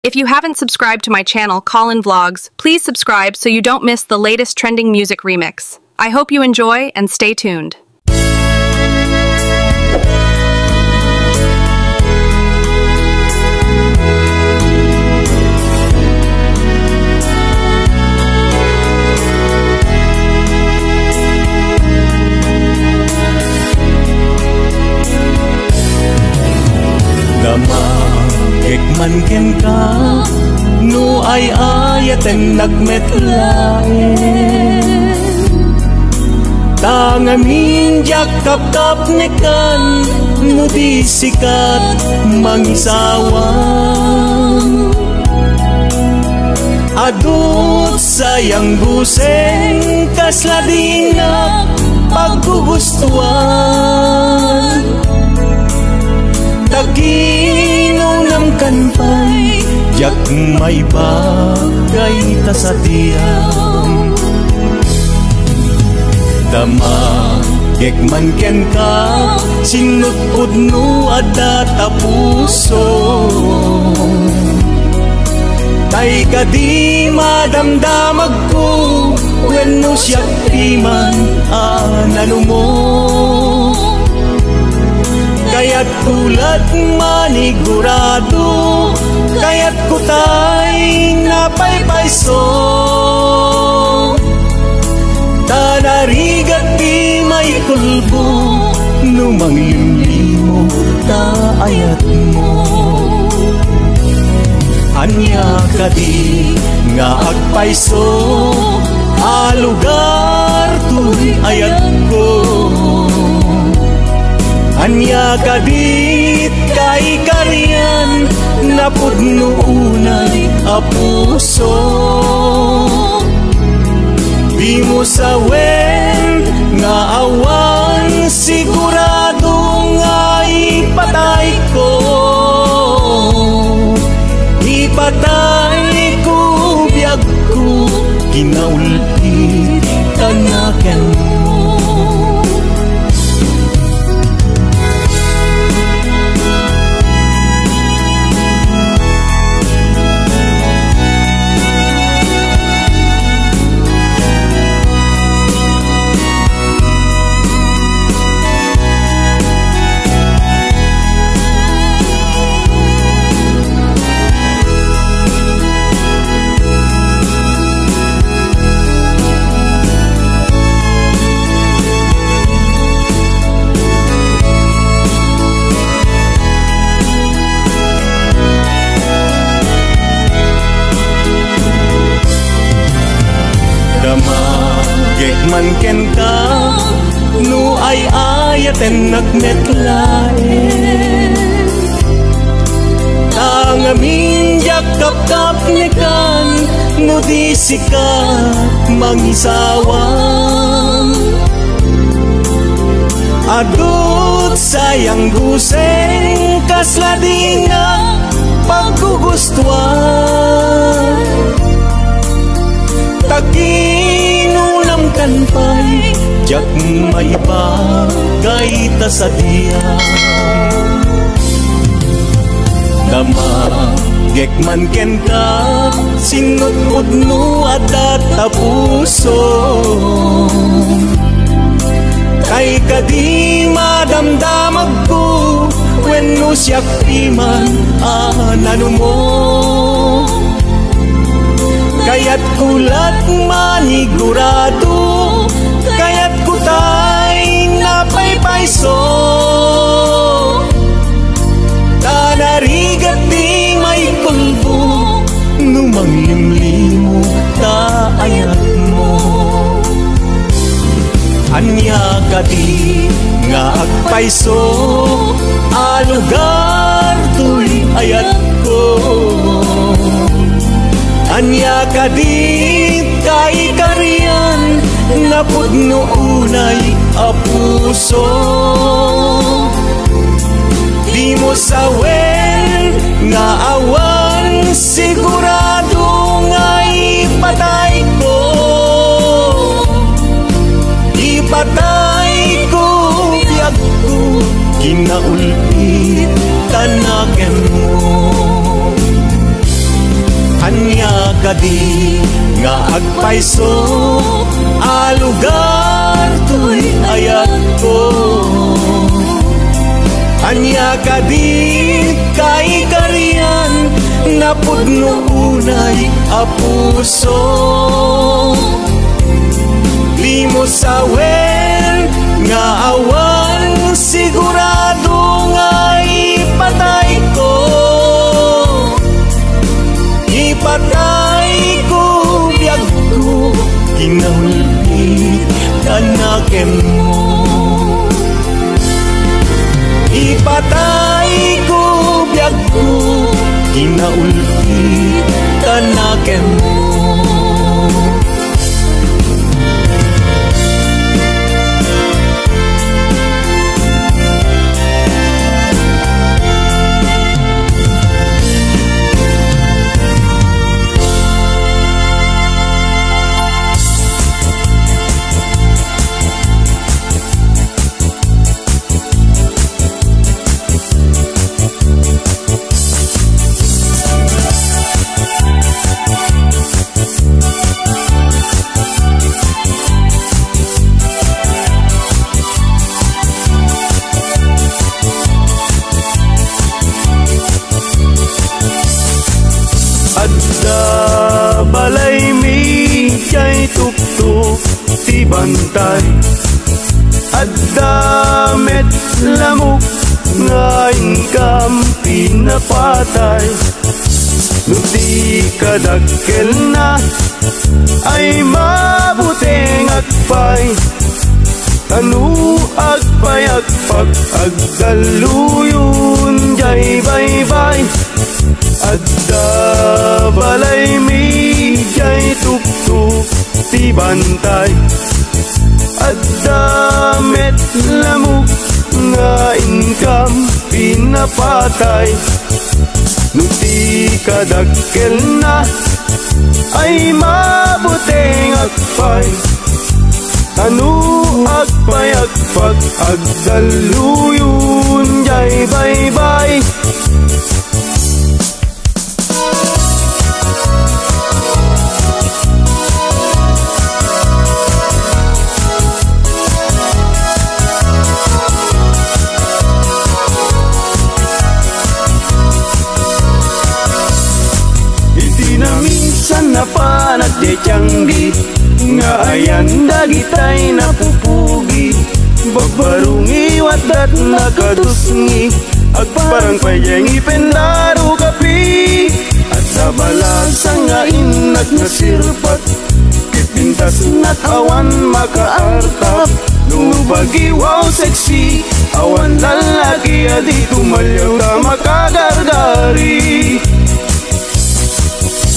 If you haven't subscribed to my channel, Colin Vlogs, please subscribe so you don't miss the latest trending music remix. I hope you enjoy and stay tuned. Man ken ka no ay ayaten nagmetlaen tangamin jakap kap nekan no di sikat mangisawang adut sayang guseng kasladingak paggugustuan taginunam kan pa'y jak may bagay ta sa tiyang damagek man ken ka sinutpud no adda ta puso tay kadi madamdamag ko wenno siya iman anano mo kaya't kulat manigurado kaya't kutay napaypayso tanarigat di may kulbo numang limlimo taayat mo anya kadi nga agpayso alugar tuy ayat ko anya kadit kay karian napudno unay a puso di mo sawen nga awan sigurado nga ipatay ko biyag ko kinaulpit tanaken mo. Man ken ka no ay ayaten nagmetlaen tangamin jakap kap nekan no di sikat mangisawang adut sayang guseng kasladinga paggugustuan taginunam kan pa'y jak may bagay ta sa tiyang damagek man ken ka sinutpud no adda ta puso kay kadi madamdamag ko wenno siya iman anano mo kaya't kulat manigurado kaya't kutay napaypayso tanarigat di may kulbo numang limlimo taayat mo anya kadi nga agpayso alugar tuy ayat ko anya kadit kay karian napudno unay a puso di mo sawen nga awan sigurado nga ipatay ko biyag ko kinaulpit tanaken mo kadi nga agpaiso alugar to'y ayat ko. Anya kadi kay kariyan napudno unay apuso. Limo sa wen nga awan sigurado nga ipatay ko. Ipatay ko biyag ko kinahulpit kanakem mo. Ipatay ko biyag ko kinaulpit kanakem mo. Balay mi jay tuktok ti bantay adda met lamok nga incam pinapatay. No di kadakkel na ay mabuteng agpay tanu agpay-agpag agdaluyon jay baybay. Adda balay mi jay tuktok ti bantay adda met lamok nga incam pinapatay. No di kadakkel na ay mabuteng agpay tanu agpay-agpag agdaluyon jay baybay. Napanat di canggi nga ayan dagitay napupugi bagbarungi wadat nakadusngi agparang payeng ipendaro kapi at sa balasang nga inag nasirpat kipintas nat awan makaartap nubagi wow sexy awan lalaki adi tumalyaw na makagargari.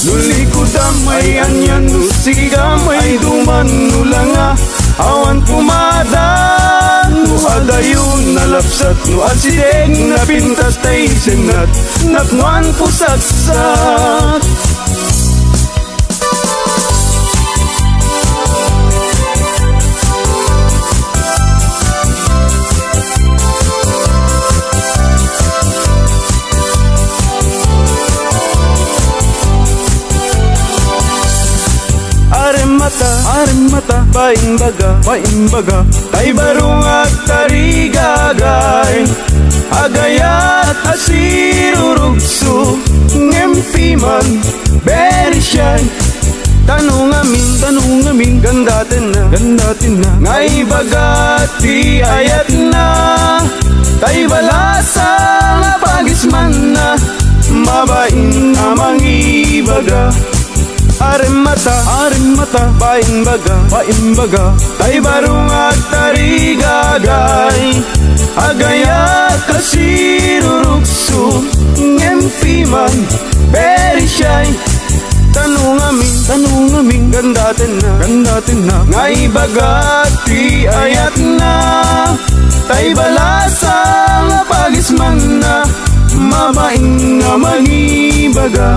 Luli ko damay anyan no sige gamay duman no langa awan kumadan no adayon nalapsat no asideg na pintas tay senat naknuan pusaksak. Arem mata, paimbaga, tay barong at tarigagay, agayat asirurugso, ngempiman, very shy. Tanong amin, gandatin na, ngay bagati ayat na, tay balasa nga pagisman na, mabain na mangibaga. Arem mata, paimbaga, tay barong at tarigagay, agayat kasirurugso, ngempiman, very shy. Tanong amin, gandatin na, ngay bagati ayat na, tay balasa nga pagisman na, mabain nga mangibaga.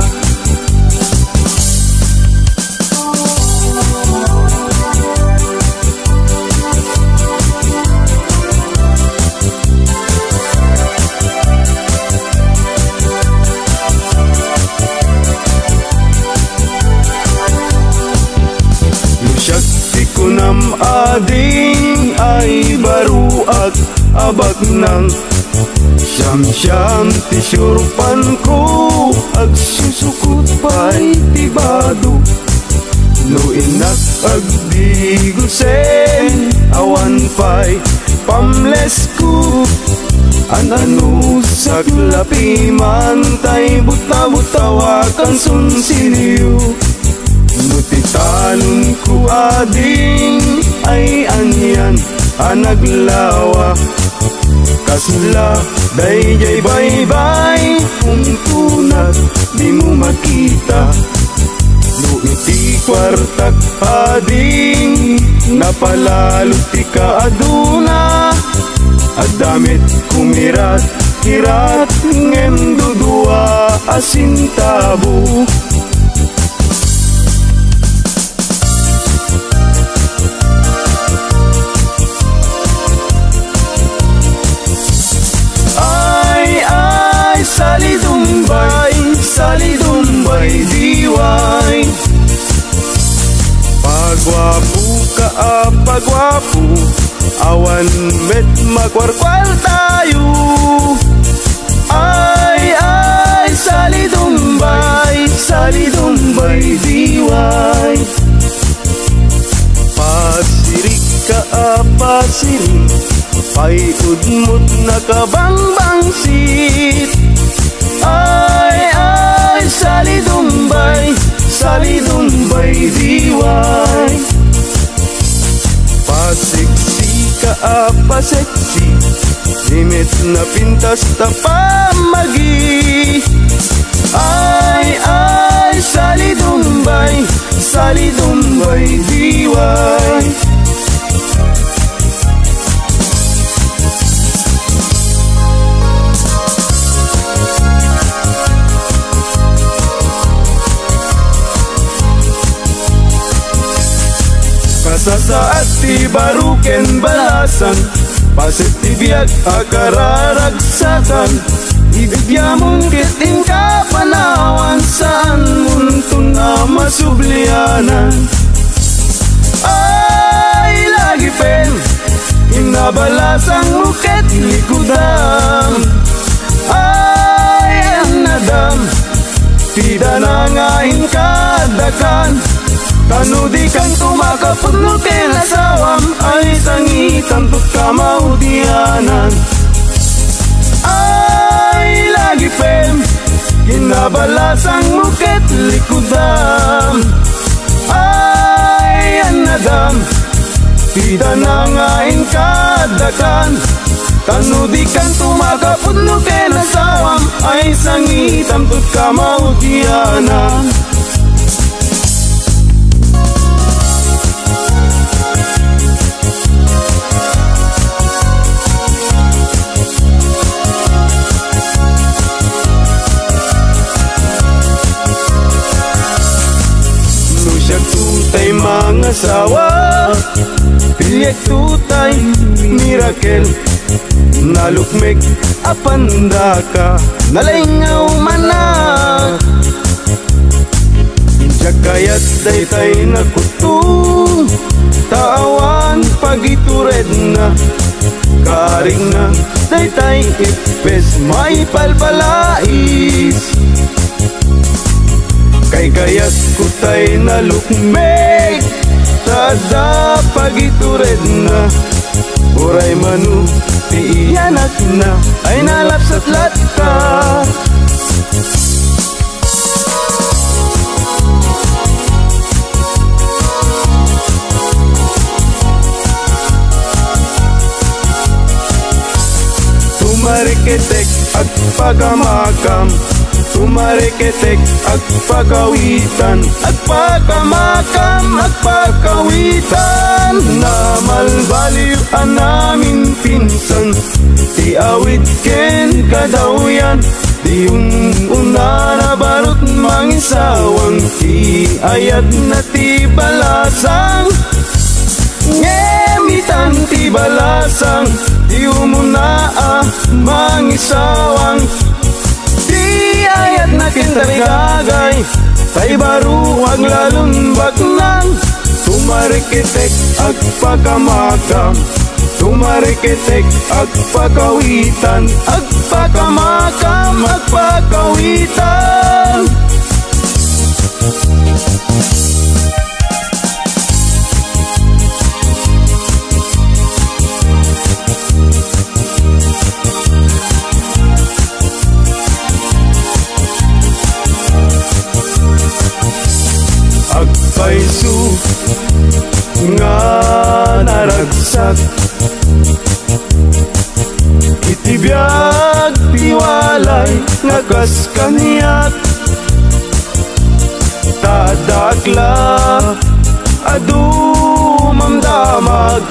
abak nang siyam-siyam ti syurpan ko ag susukot pa'y tibado no inak ag digusen awan pa'y pamles ko ananu saklapi mantay buta-butawakan sunsiniyo nutitalon ko ading ay anyan anaglawa kasla dayjay bye-bye kung tunat di mo makita no iti kwartak ading napalalo ti kaaduna at damit kumirat kirat ngem dudua asintabo Salidumbay diway pagwapo ka pagwapo awan met magwarkwal tayo ay salidumbay diway pasirik ka pasirik payudmot na kabangbangsit ay salidumbay diway pasiksi ka paseksi limit na pintas ta pamagi ay salidumbay diway sasaat ti baruken balasan pasit ti biag akararagsakan ibigyamon kiting kapanawan saan muntun na masublianan ay lagi pen inabalasang muket likudam ay ang nadam tida nangain kadakan kanu di kan tumakapudno kinasawam ay sangitan tut kamaudianan ay lagi pem kinabalasang muket likudam ay anadam tida nangain kadakan kanu di kan tumakapudno kinasawam ay sangitan tut kamaudianan tutay mga sawa pilyek tutay mirakel nalukmek apanda ka nalingaw manak jakayat daytay nakutung tawan pagitured na karing na daytay ipes may palbalais kay kayat kutay nalukmek tada pagitured na uray manu ti iyanak na ay nalapsat latka tumariketek at pagamakam tumariketek at pagawitan at pagamakam at pagawitan na malbaliw namin pinsan ti awit ken kadawyan di una na barot mangisawang ti ayat na ti balasang ngemitan ti balasang di umuna mangisawang ayat na kintarigagay tay baruwag lalun bagnang tumarikitek ag pagamakam Tumarikitek agpakawitan, agpakamakam agpakawitan. Agpaisu nga naragsak, itibiyag tiwalay nga kas kaniyat. Tadakla adumamdamag,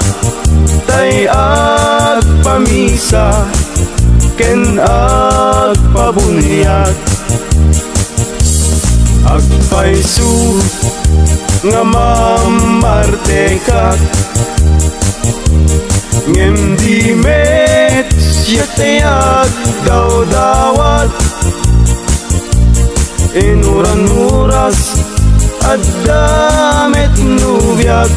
tay agpamisa ken agpabunyag. Agpaisu nga mamartekak, ngem di met siyatayag daw-dawat. Inuran-uras at damit nubiyag,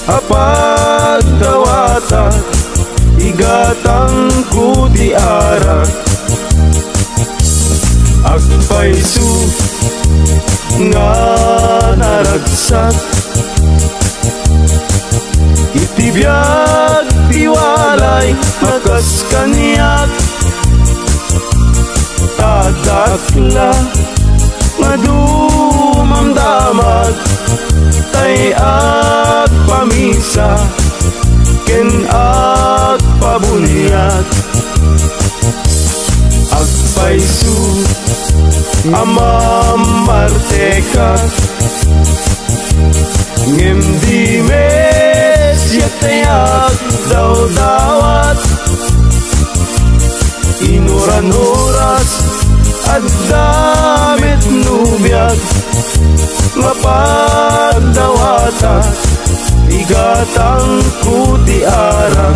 apag dawatat igatang kutiarak. Agpaisu nga naragsak, itibiyag tiwalay akas kaniyat. Tadakla nga dumamdamag, tay agpamisa ken agpabunyag. Agpaisu amamartekak, ngem di mes yatayag daw-dawat. Inuran-uras at damit nubiyag, mapagdawata igatang kutiara.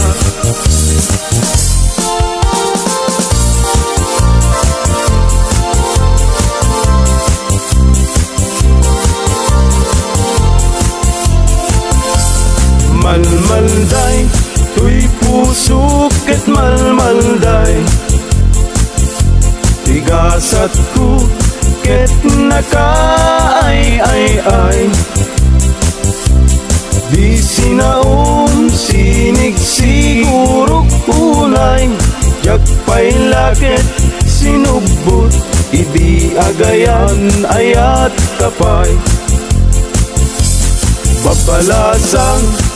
Malmalday, tuy pusok ket malmalday, tigasat ko ket nakaay-ay-ay. Di sinaom sinig sigurok unay, yakpay lakit sinubot, idi agayan ayat kapay. Babalasang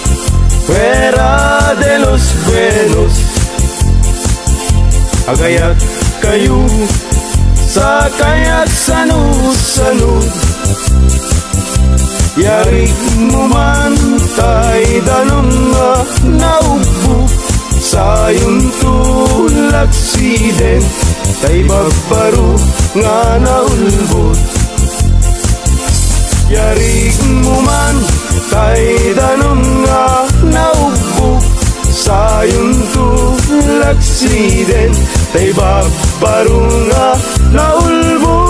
fuera de los buenos, agayat kayo sa kayat sanud-sanud. Yarig mo man tay danong nga naubo, sayon tulaksiden tay bagbaro nga naulbot. Yarig mo man tay danong nga naubo, sayon tulaksiden tay bagbaro nga naulbot.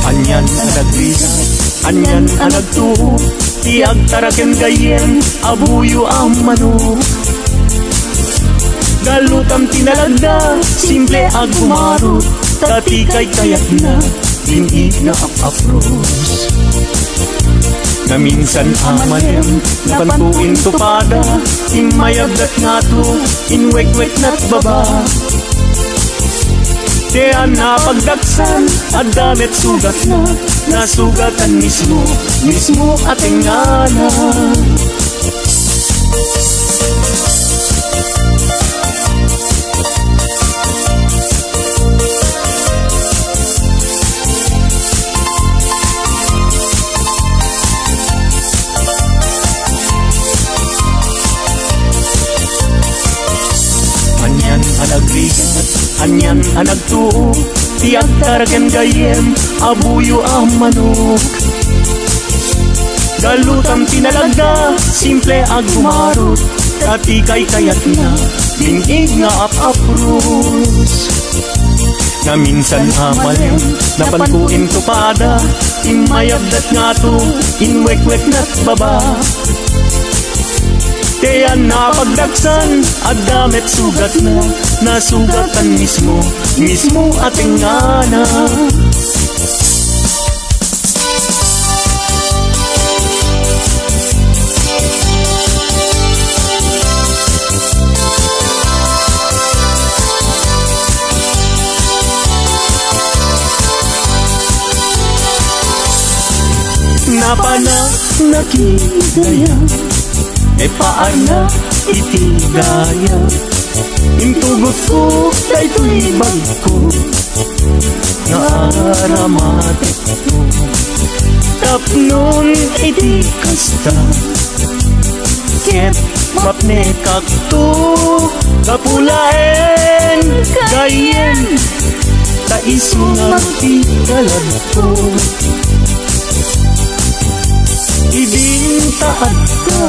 Anyan anagriza, anyan anagtuo, tiag taraken gayen, abuyo ang manu. Galutam tinalagda, simple ag bumarot, tatikay kayat na, dini na apapros. Na minsan amanem, napantuin tupada, imayagdat nato, inwek-wek na't baba. Tiyan na pagdaksan, at damit sugat na, nasugatan mismo ating ngana. Anyan anagtuo tiyak taraken gayem abuyo ang manok. Galutam tinalaga simple ag gumarot katikay kayat na dingig nga apapros. Na minsan amalem napankuin tupada imayabdat nga to inwek-wek na't baba. Kaya napagdaksan at damit sugat na nasugatan mismo ating ngana. Napana nakigaya e paana itigaya intugot ko kay tuibag ko naaramatik ko tapnon iti kasta ket mapnekak to kapulaen gayen taisunag ikalad ko ibintaad ka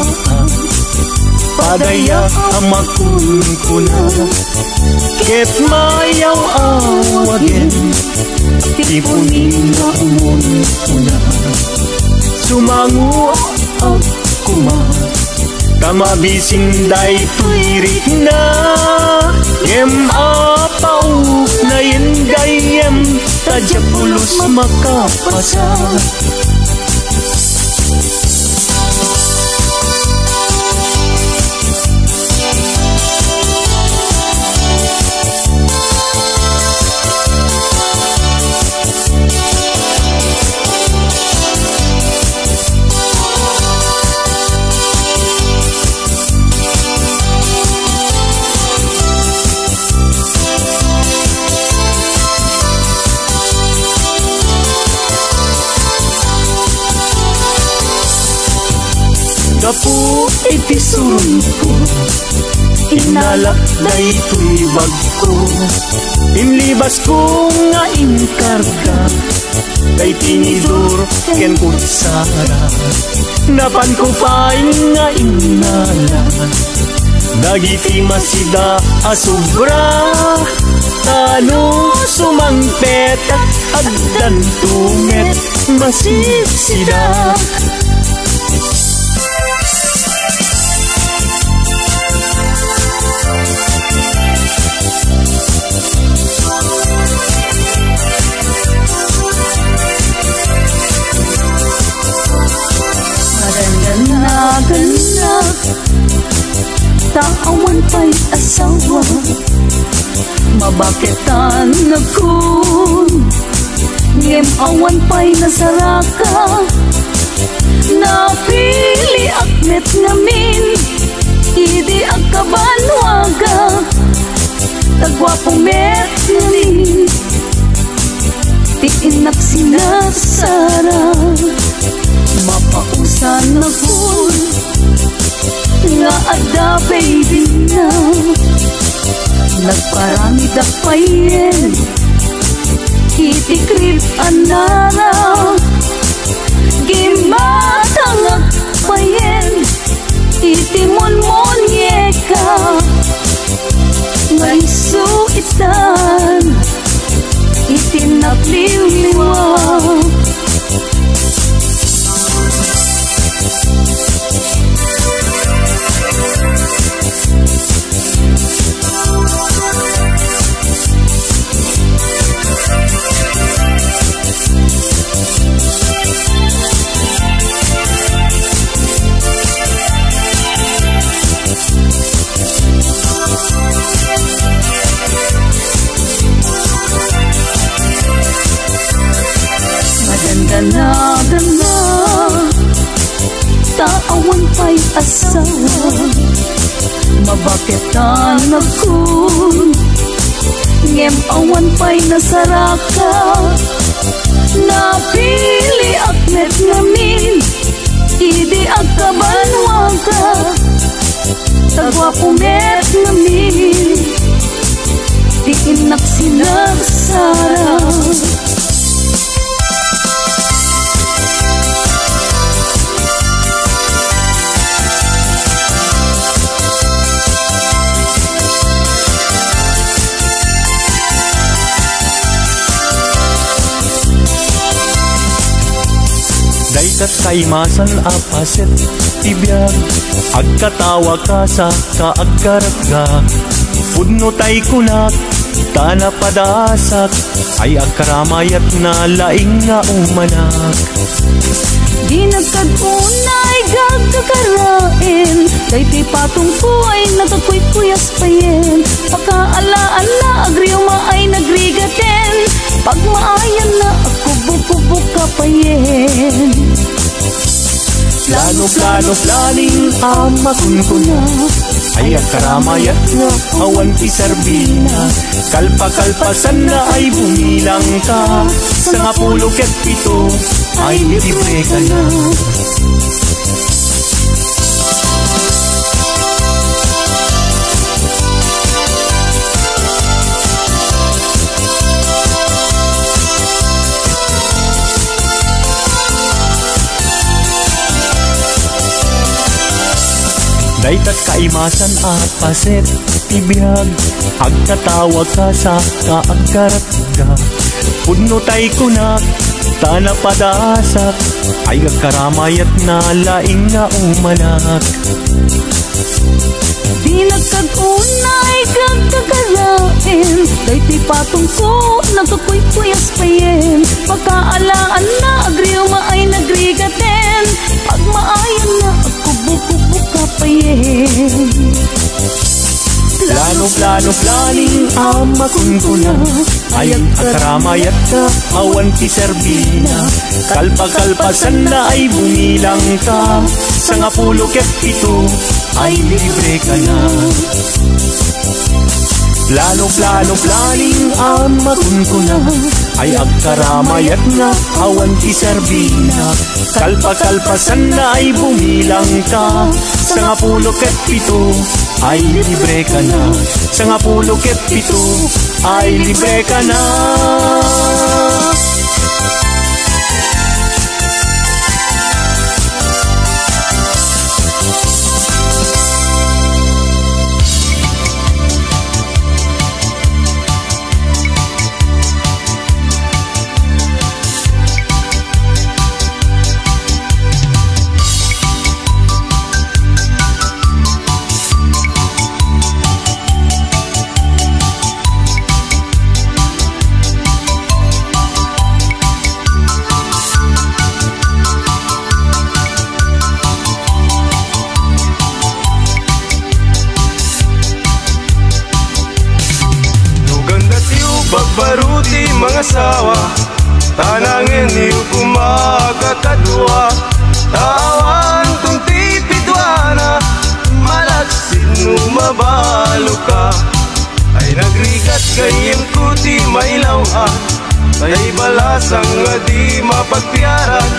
padaya amakun ko na ket mayaw awagin tipunin na umon ko na sumangu ako ma kamabising day tuirik na yem apauk na yen gayem tadya pulos makapasa. Kapu iti surun ko inalak na ito'y bag ko inlibas ko nga inkarga kay tinidor ken kutsara napan ko paing nga inala nagiti masida asubra tano sumangpetak agdan tumet masipsida. Ganda taawan pa'y asawa mabaketan ako ngem awan pa'y nasaraka napili akmet ngamin idi akabanwaga tagwapong met ngamin tiinak sinasara mapausan na kun nga ada baby na nagparami da payen itikrip anara gimatangag payen itimon-monyeka nga isu itan itinapliwliwa. Gana taawan pa'y asawa mabaketan ako ngem awan pa'y nasaraka napili akmet ngamin idi agkabanwaga tagwapumet ngamin diin anak sinagsara. Daytat kaimasan apaset tibiyag, agkatawa ka sa kaagkaragga. Pudno tay kunak, tana padasak, ay agkaramayat na laing nga umanak. Di nagkadunay gagkakarain, dayti patong ko ay nagkakuykuyas payen. Pagkaalaan na agriuma ay nagrigaten, pag maayan na ako bukubuk ka payen. Plano planing amakun ko na, ay agkaramayat na awan ti sarbina. Kalpa-kalpasan na ay bumilang ka, sa nga 17 ay libre ka na. Daytat kaimasan at paset tibiyag, agkatawag ka sa kaagkaragga. Pudno tay kunak, tana padasak, ay agkaramayat na laing nga umanak. Di nagkadunay gagkakarain, dayti patong ko nagkakuykuyas payen. Pagkaalaan na agriuma ay nagrigaten, pag maayan na ako bukubuk ka payen. Plano planing amakun ko na, ay agkaramayat ka awan ti serbina. Kalpa-kalpasan na ay bumilang ka, sa nga 17 ay libre ka na. Plano planing amakun ko na, ay agkaramayat na awan ti serbina. Kalpa-kalpasan na ay bumilang ka, sa nga 17 ay libre ka na. Sa nga 17 ay libre ka na. Baruti mga sawa, tanangin niyo kumakakadwa. Tawan kung tipidwana, malaksin umabalo ka. Ay nagrigat kayem kuti mailawan, tay balasang nga di mapagpiaran.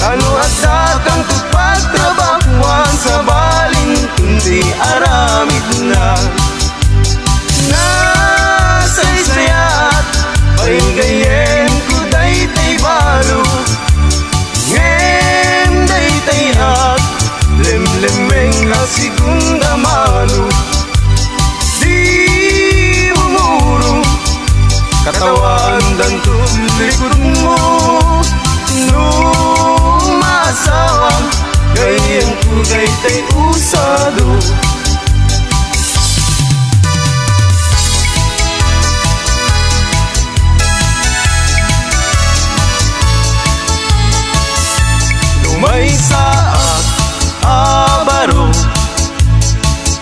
Ano at dakang pagtrabahuan sa balin, kundi aramid na. Nasaysayat, pahingayen ko daytay balo. Ngayon daytay at lemlemeng asigunda mano. Di umuro, katawaan danto likod mo. Nung masawang, ngayon ko daytay usado. May saak abaro,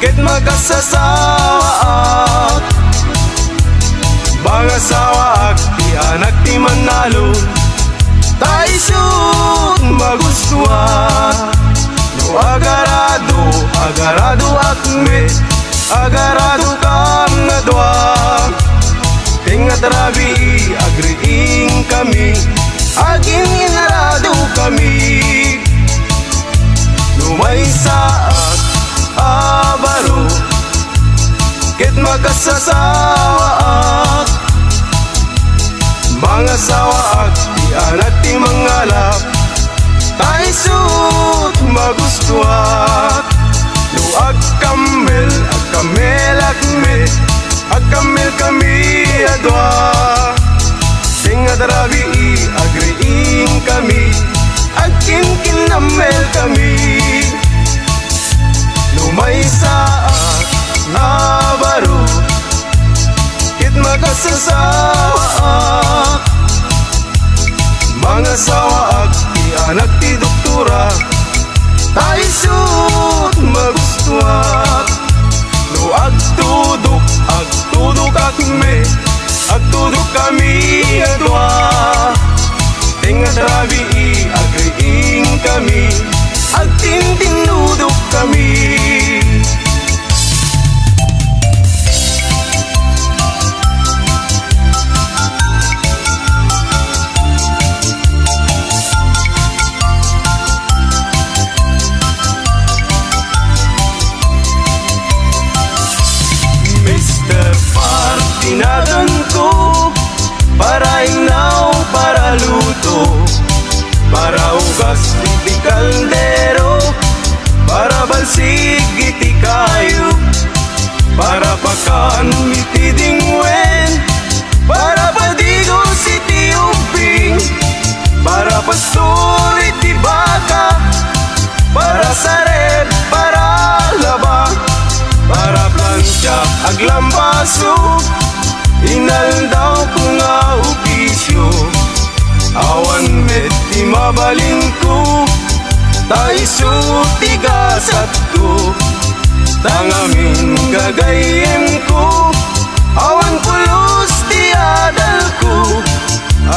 ket magasasawaak. Bangasawaak ti anak ti manalo, taisut magustuwa. No agarado akme, agarado kam ngadwa. Tingat rabi agriing kami, aging inarado kami. Lumay saak abaro, ket magasasawaak. mga sawa at di anak ti mangalap, tayo sut magustuhat. Lu agkamel agme, agkamel kami adwa. Tinga darabi agreing kami, agkin kinamel kami. Lumay saat na baru, kit makasasawaak. Mga sawaak ti anak ti doktora, tayo sut magustuhat. Lu agtudok akme, agtudok kami adwa. Tinga darabi agreing kami, agtintinudok kami. Tinagan ko para inaw, para luto, para ugas iti kaldero, para balsig iti kayo, para pakan iti dingwen, para padigos iti ubing, para pastor iti baka, para sared, para laba, para plancha aglambaso. Inaldaw ko nga opisyo, awan met di mabalin ko, tayo sutigasat ko, tangamin gagayin ko, awan pulos di adal ko,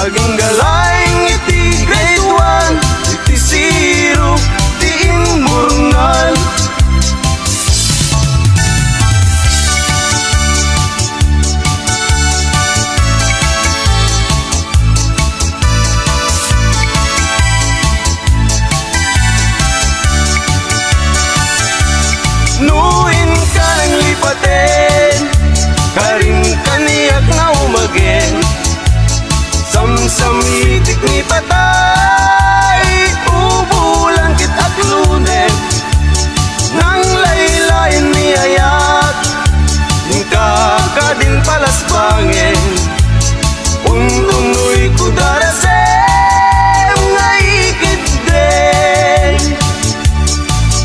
aging galayng iti grade 1, iti 0, di inmurnal. Nuin ka ng lipatin, karin kaniyak na umagin, samsam itik ni patay, ubulan kit at lunet, nang laylayin ni ayak, ning kakadin palas bangin, ununoy ko darasem, ngaikit din.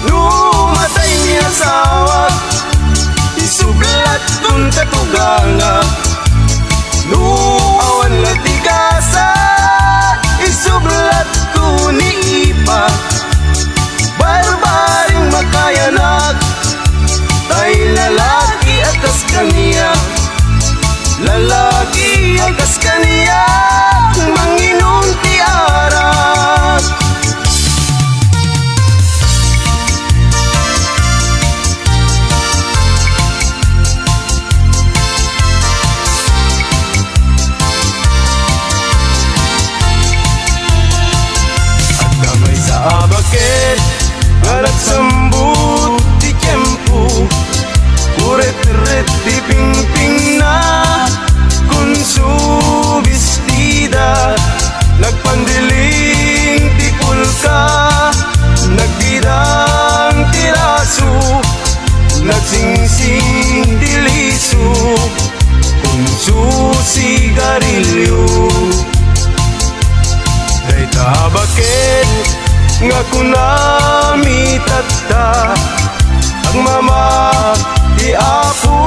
Numatay niya sawat, isublat kung katuganga, nuawan latigasa, isublat ko ni ipa, barbaring makayanak, tay lalaki akas kaniya, lalaki akas kaniya, manginom ti arak. Abakit, ngalat sambut di kempu, kuret-ret di ping-ping na, kunsu bistida, nagpandiling di pulka, nagbidang tiraso, nagsingsing di liso, kunsu sigarilyo. Day tabakit, nga kunami tatta, ang mama di apo,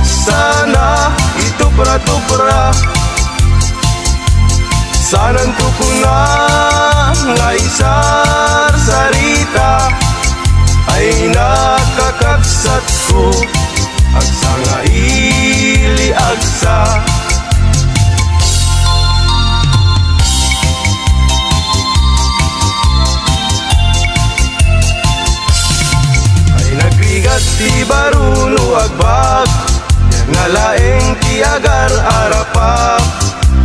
sana itupra-tupra, sanan tukuna nga isar sarita, ay nakakapsat ko, agsa nga ili agsa. Ti baruno agbag, nga laeng ti agar arapak,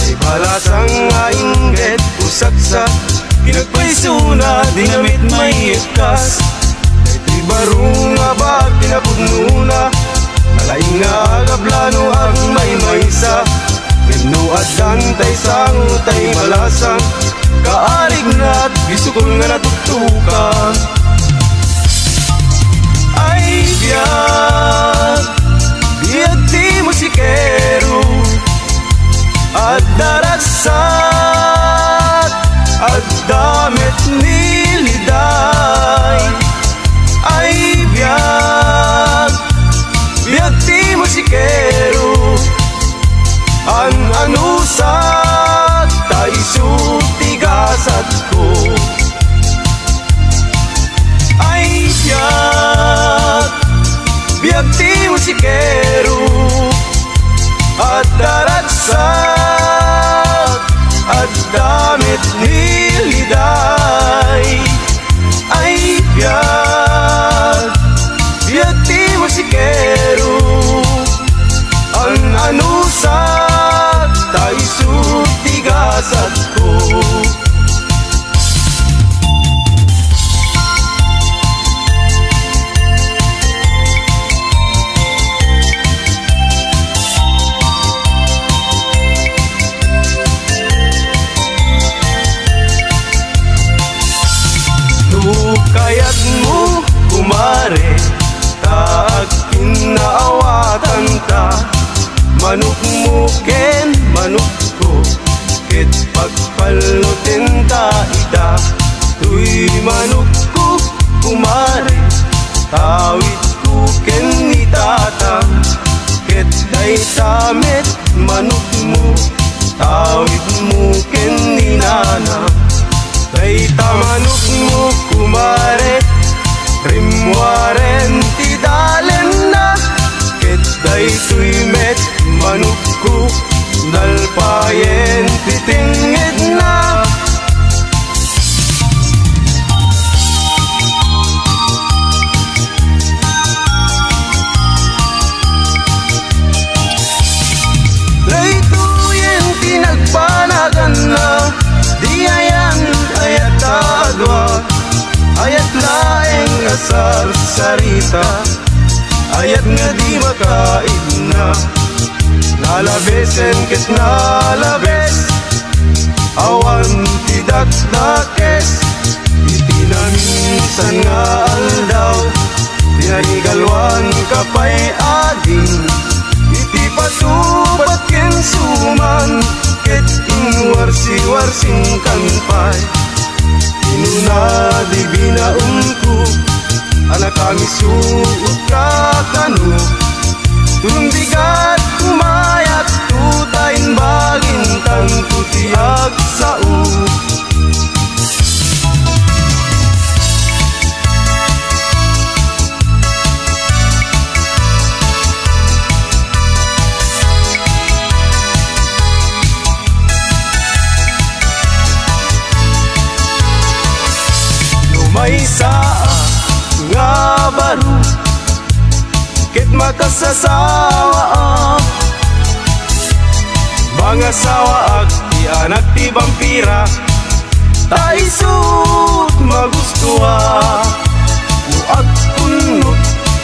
ay balasang nga inget usaksa, pinagpaisuna dinamit may ikas, ay ti barung nga bag pinapugmuna, nalaing nga agablano ang may maysa, Minuad kantay sang tay malasang kaalig na't gisukol nga natutukan. Ay biyag, biyag ti musikero at daragsat at damit niliday. Ay biyag, biyag ti musikero an anusat tay sutigasat ko. Ay biyag, biyag ti musikero at daragsat at damit niliday. Ay biyag, biyag ti musikero an anusat tay sutigasat ko. Kaya't mo kumare takin naawatan ta. Manok mo ken manok ko ket pagpalutin ta ida. Tuy manok ko kumare tawid ko ken ni tata. Ket day tamet manok mo tawid mo ken ni nana. Day tamanok mo kumare rimwaren ti dalen na. Ket day tuymet manok ko dalpayen ti tingid na. Day tuyen ti nagpanagan na. Di ayan ayat adwa, ayat laeng asal sarita, ayat nga di makain na. Nalabesen ket nalabes, awan ti dakdakes. Itinaminsan nga aldaw, tinanigalwan kapay ading. Iti patupat ken suman, ket inwarsi-warsing kanpay. Inuna di binaumku, anak kami suot kakanu. Tulong bigat kumayat, tutayin bagintang tutiag sao. May saa nga baro ket makasasawa mga sawa ti anak ti vampira taisut magustuha. No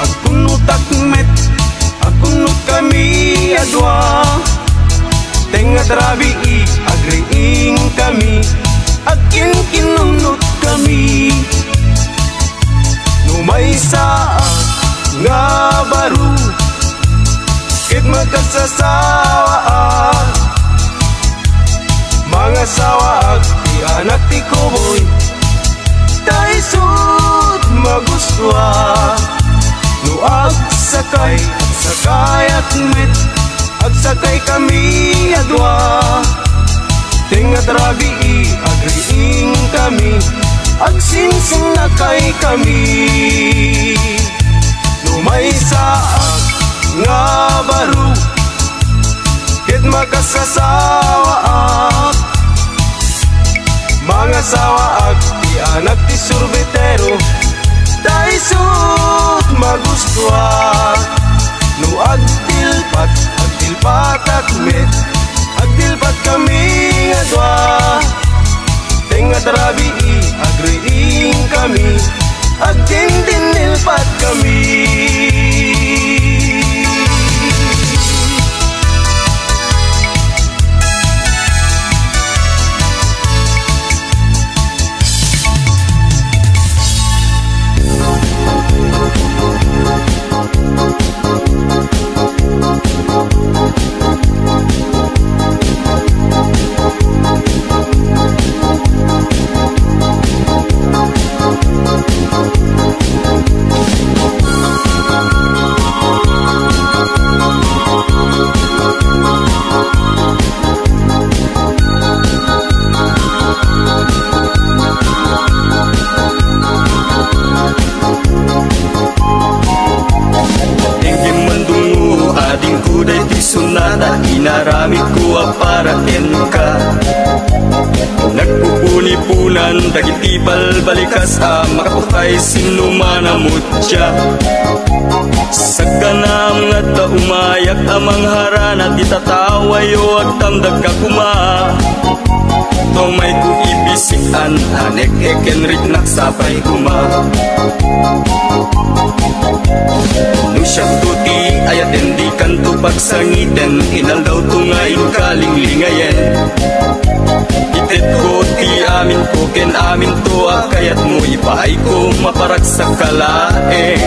agkunot akmet agkunot kami adwa. Tenga drabi agriing kami akin kinunot kami. No may saa nga baro ket magkasasawa mga sawa ti anak ti kuboy taisut magustuha. No agsakay akmet agsakay kami adwa. Tenga drabi agriing kami agsinsing na kay kami. No may saak nga baro ket makasasawa mga sawaak ti anak ti surbetero taisut magustuha. No agdilpat akmet agdilpat kami adwa. Tenga drabi agriing kami agdindinilpat kami. pupunipunan dagiti balbalikas makapukay sinumanamot siya. Sagkanam nga ta umayak amang harana di tatawayo ag tamdag kakuma. Tomay ko ibisikan anek ekenrik naksapay kuma. Nusyap tuti ayat di kanto pagsangiten inal daw tungayin kalinglingayen. Itit ko ti amin ko ken amin to kayat mo ipaay ko maparak sa kalaeng.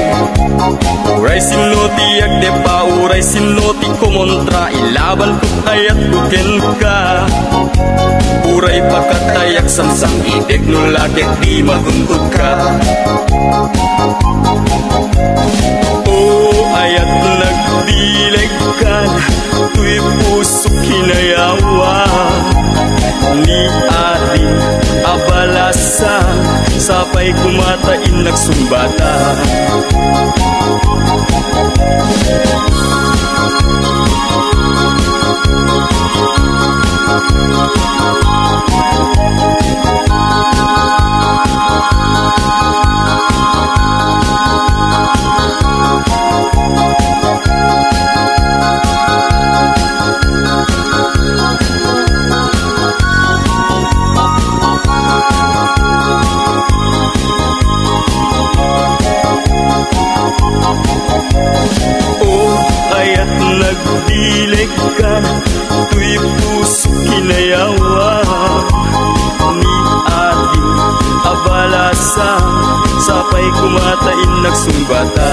Uray sinoti agde pa uray sinoti kumontra ilaban ko ayat ko ken ka. Uray pagkatayak samsang idek no lagek di maguntod ka. Oh ayat nagdileg ka tuy pusok hinayawa ni ating abalasa sapay kumatain nagsumbata. Nagdilig ka, tuy puso kinayawa ni ating abalasa sapay kumatain nagsumbata.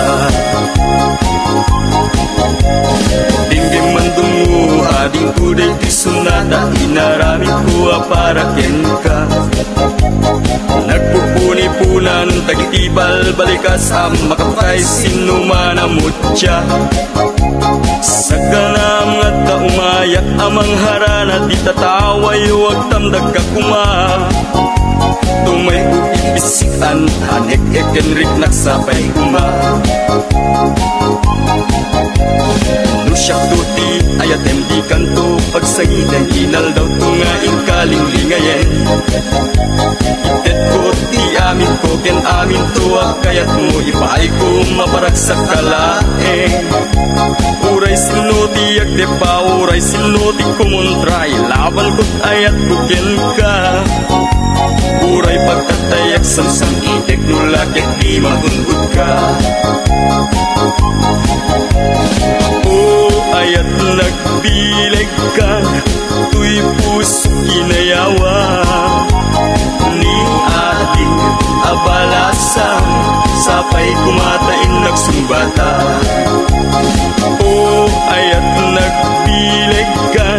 Dinggim mandong mo ading kuday ti sunata inaramid ko para ken ka. Nagpupuni-punan tagiti balbalikas makapukay sinumanamot siya. Sagkanam nga ta umayak amang harana di tatawayo ag tamdag kakuma. Tumay ko ibisikan anek ekenrik naksapay kuma. Nusyak tuti ayatem di kanto pagsangitan inal daw tungaing kalinglingayen. Itet ko ti amin ko ken amin tuwa kayat mo ipaay ko maparak sa kalaeng. Uray sinoti agde pa uray sinoti kumontra ilaban ko't ayat ko ken ka. Uray pagkatayak samsang idek no lagek di magunggod ka. Oh ayat nagbileg ka tuy puso kinayawa ni ating abalasa sapay kumatain nagsumbata. Oh ayat nagbileg ka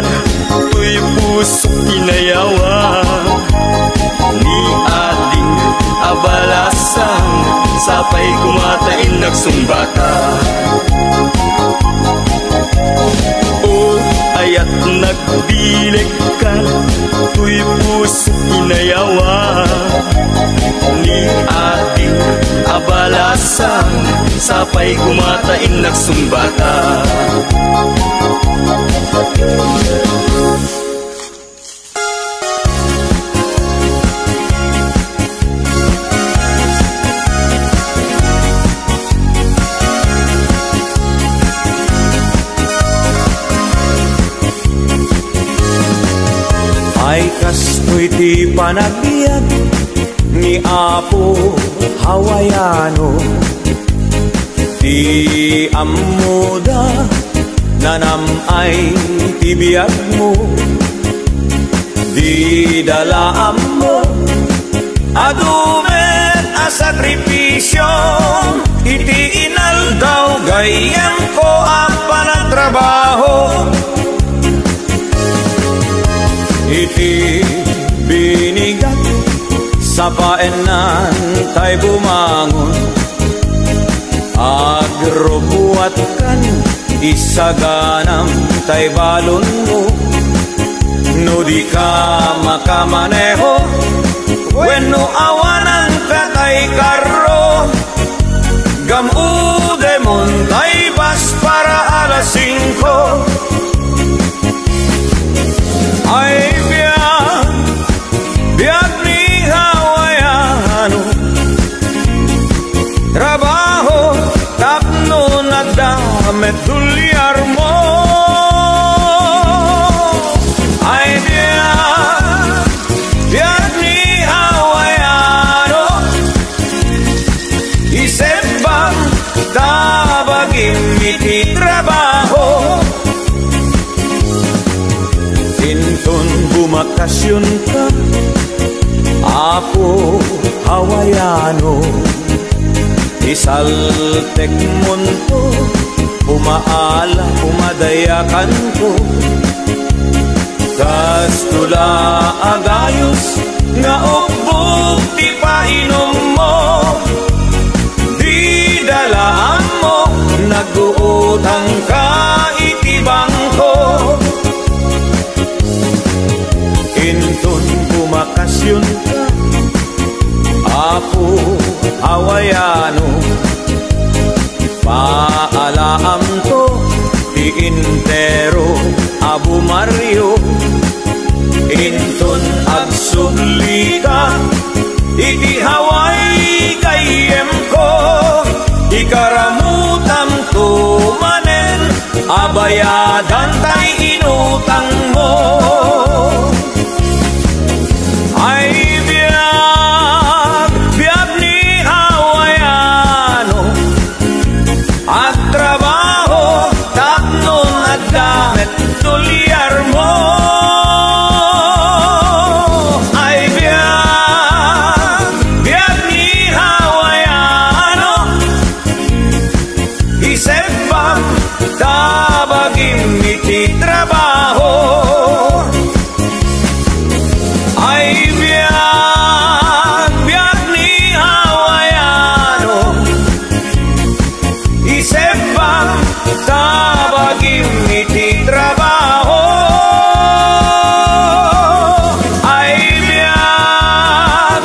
tuy puso kinayawa ni ating abalasa sapay kumatain nagsumbata. Oh ayat nagdileg ka tuy puso kinayawa ni ating abalasa sapay kumatain nagsumbata. Ay kastoy ti panagbiag ni Apo Hawaiano. Ti amuda nanamay ti biag mo. Di dalaan mo adumen a sakripisyo. Iti inal daw gayem ko ang panagtrabaho. Iti binigat sa paenan tay bumangon. Agrubuat kan isaganam tay balon mo. No di ka makamaneho wenno awanan ka tay karro. Gamude mon tay bas para alas 5. Ay biag ni damit dolyar mo ay biyak ni Hawaiano isip bang tabagin iti trabaho Tinton bumakasyon ka Apo Hawaiano Isaltek munto Umaala, umadayakan ko Tas tula agayos Nga ubog di painom mo Di dalaan mo Nag-uutang ka itibang ko Inton bumakasyon ka Apo Hawaiano Paalaam to Di intero Abu Mario Inton agsubli ka Iti Hawaii kayem ko Ikaramutam to manen Abayadan tay inutang mo Ay biyak ni Hawaiano At trabaho tapnon at damit dolyar mo Ay biyak ni Hawaiano Isip bang tabagin iti trabaho Ay biyak ni Hawaiano Isip bang tabagin iti trabaho Ay biyak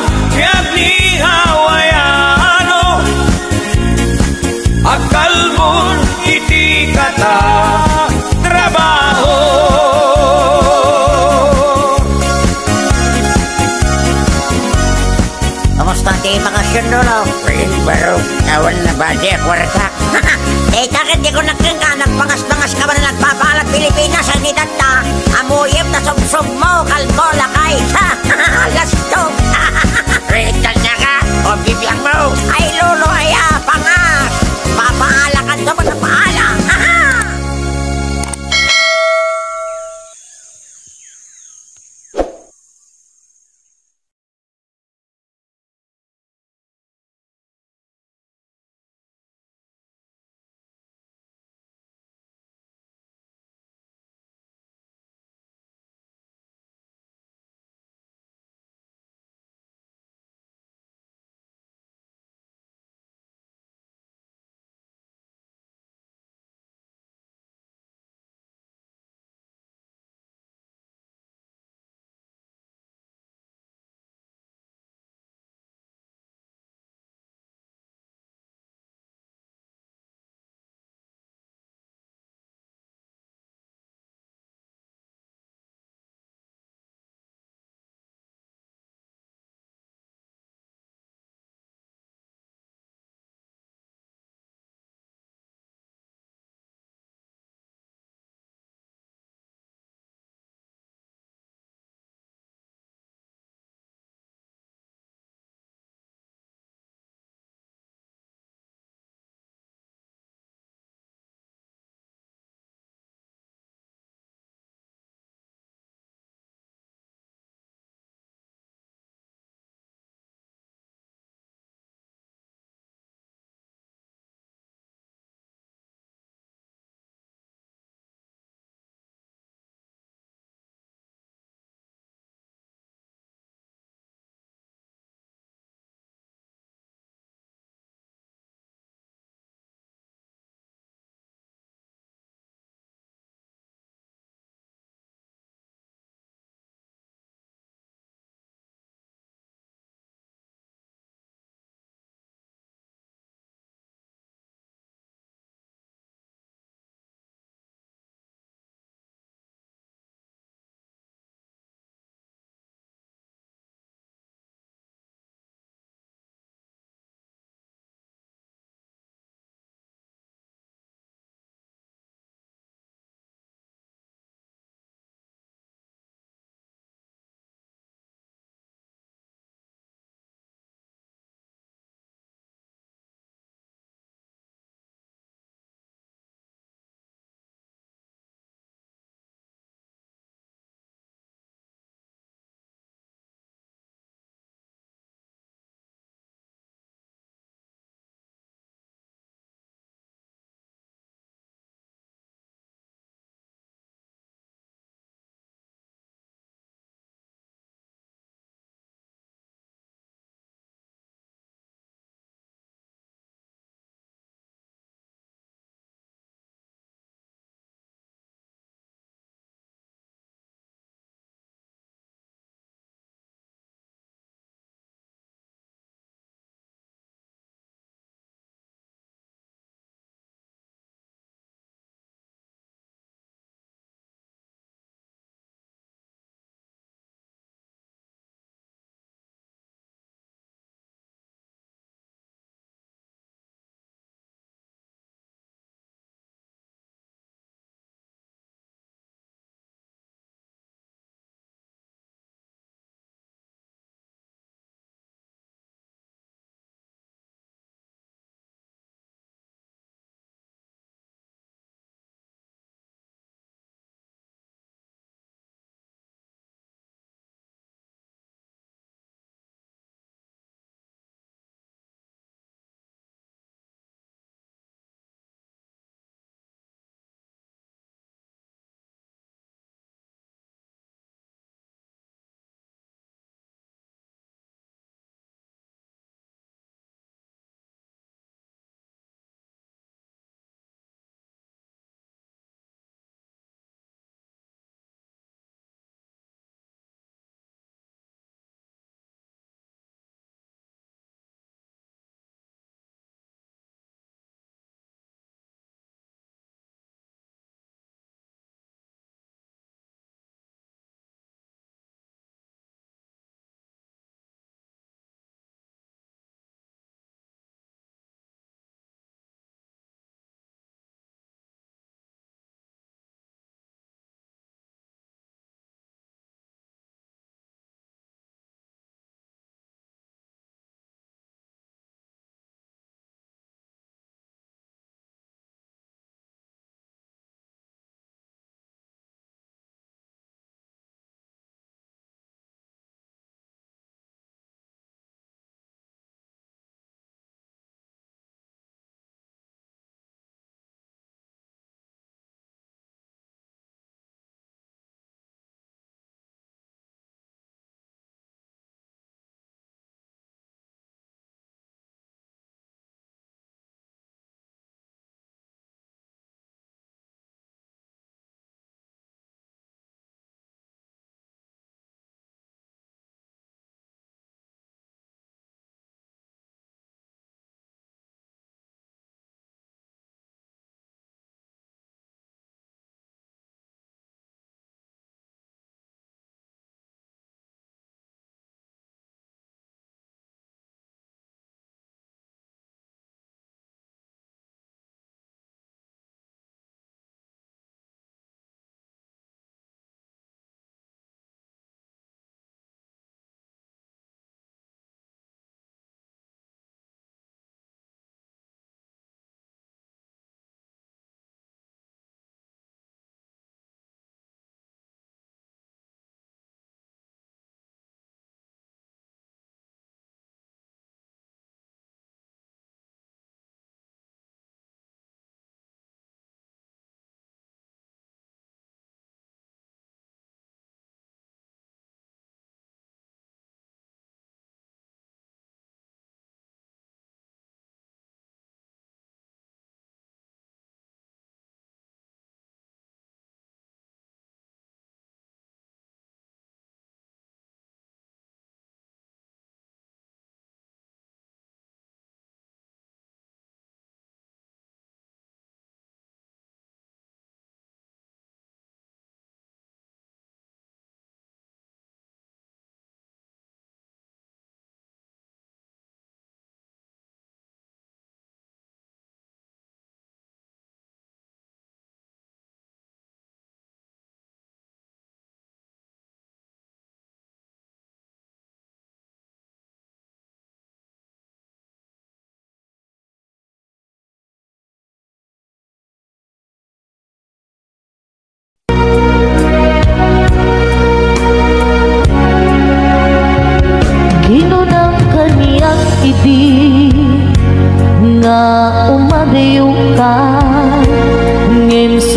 ni Hawaiano Agkalbon iti kata trabaho Kamusta di bakasyon dolo? Baru kawan na ba di kwarta? Eh kakit di ko nagkingka nagpangas-pangas ka ba na nagpapalat Pilipinas ay nitata amuyip na sub-sub mo kalbo lakay lasto Rital na ka o bibiyang mo ay lolo aya pangas papaalakan to ba na paala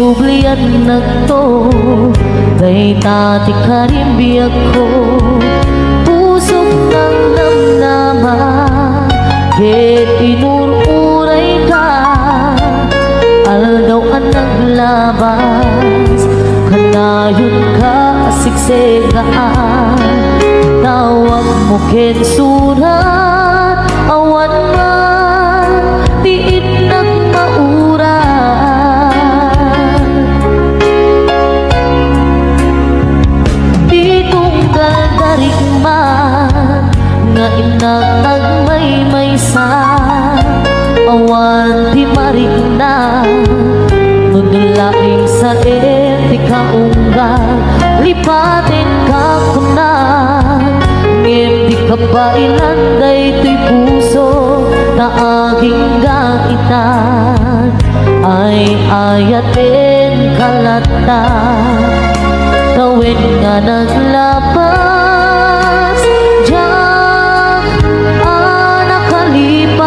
sublian nagto day tati karimbiyak ko pusok ng namnaman ket inururay ka aldaw ang naglabas kanayon ka siksegaan tawag mo ken surat awan man tiit nagmauran di tunggal darigman nga inang may-maysa awan di marigna nudulaing sa eti kaunggal lipatin ka kunan ngem di kabailan day to'y puso na aging gaitan ay ayatin kalata kawin nga naglabas diyak nakalipas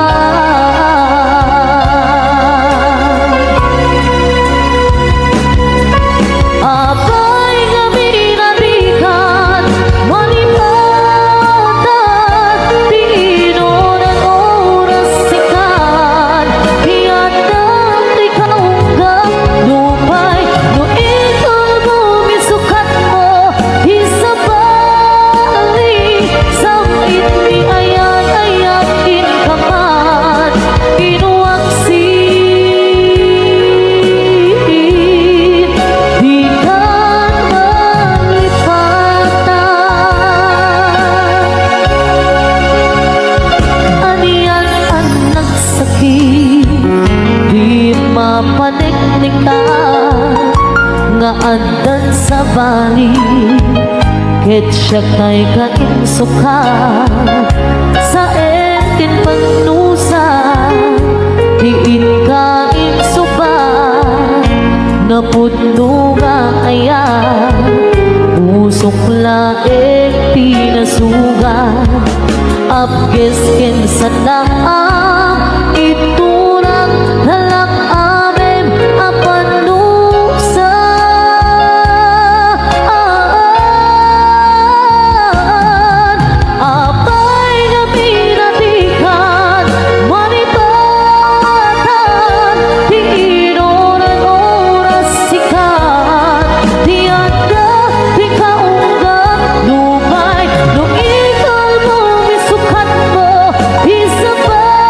abay nga minarikan malipatan di inunan oras sikan hiyadang di kaunggang lupay no ikol mo misukat mo isabali samit ni ayan-ayakin kaman inuwaksin di ka malipatan aniyan ang nagsakit di mapaniknikan nga andan sa bali ket siya kay kainsukan sa entin pagnusa diin kainsuban na pudno nga ayan usok laeng tinasugan apkes ken sa daam iturang halak amem apanusa apay nga pinatikan manipatan di inunan oras sikat di ada di kaunggang lupay no ikal mo misukat mo isabali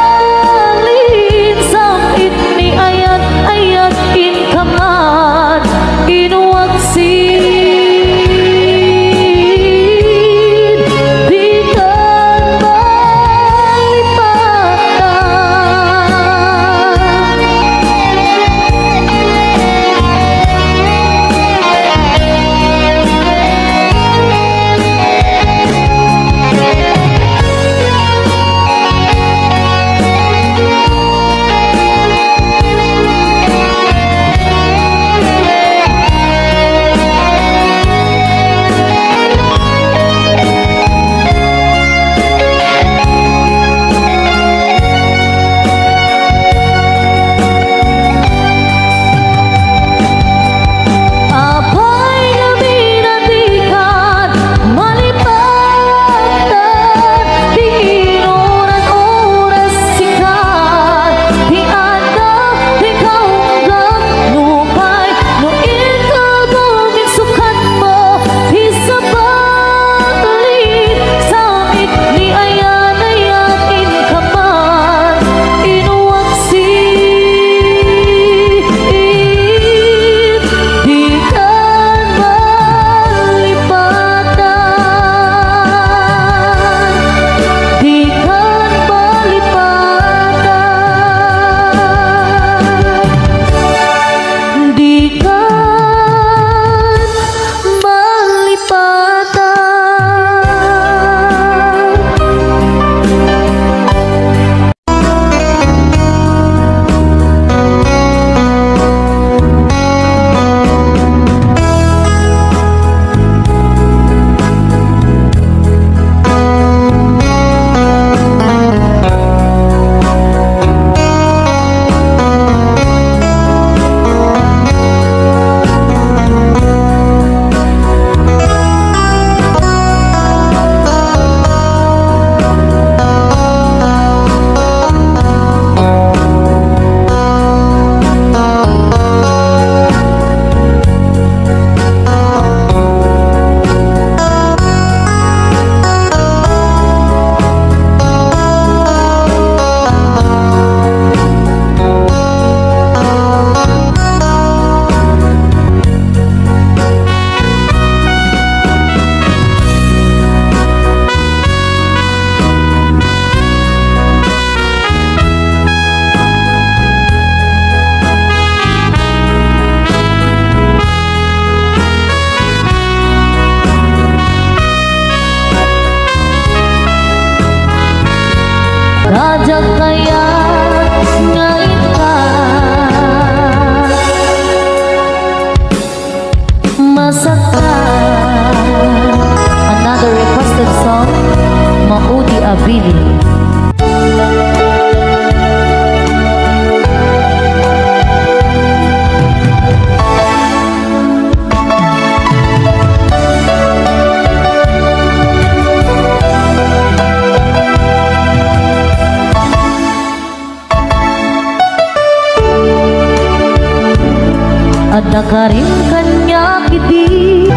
Ada ka rin kanya kiti.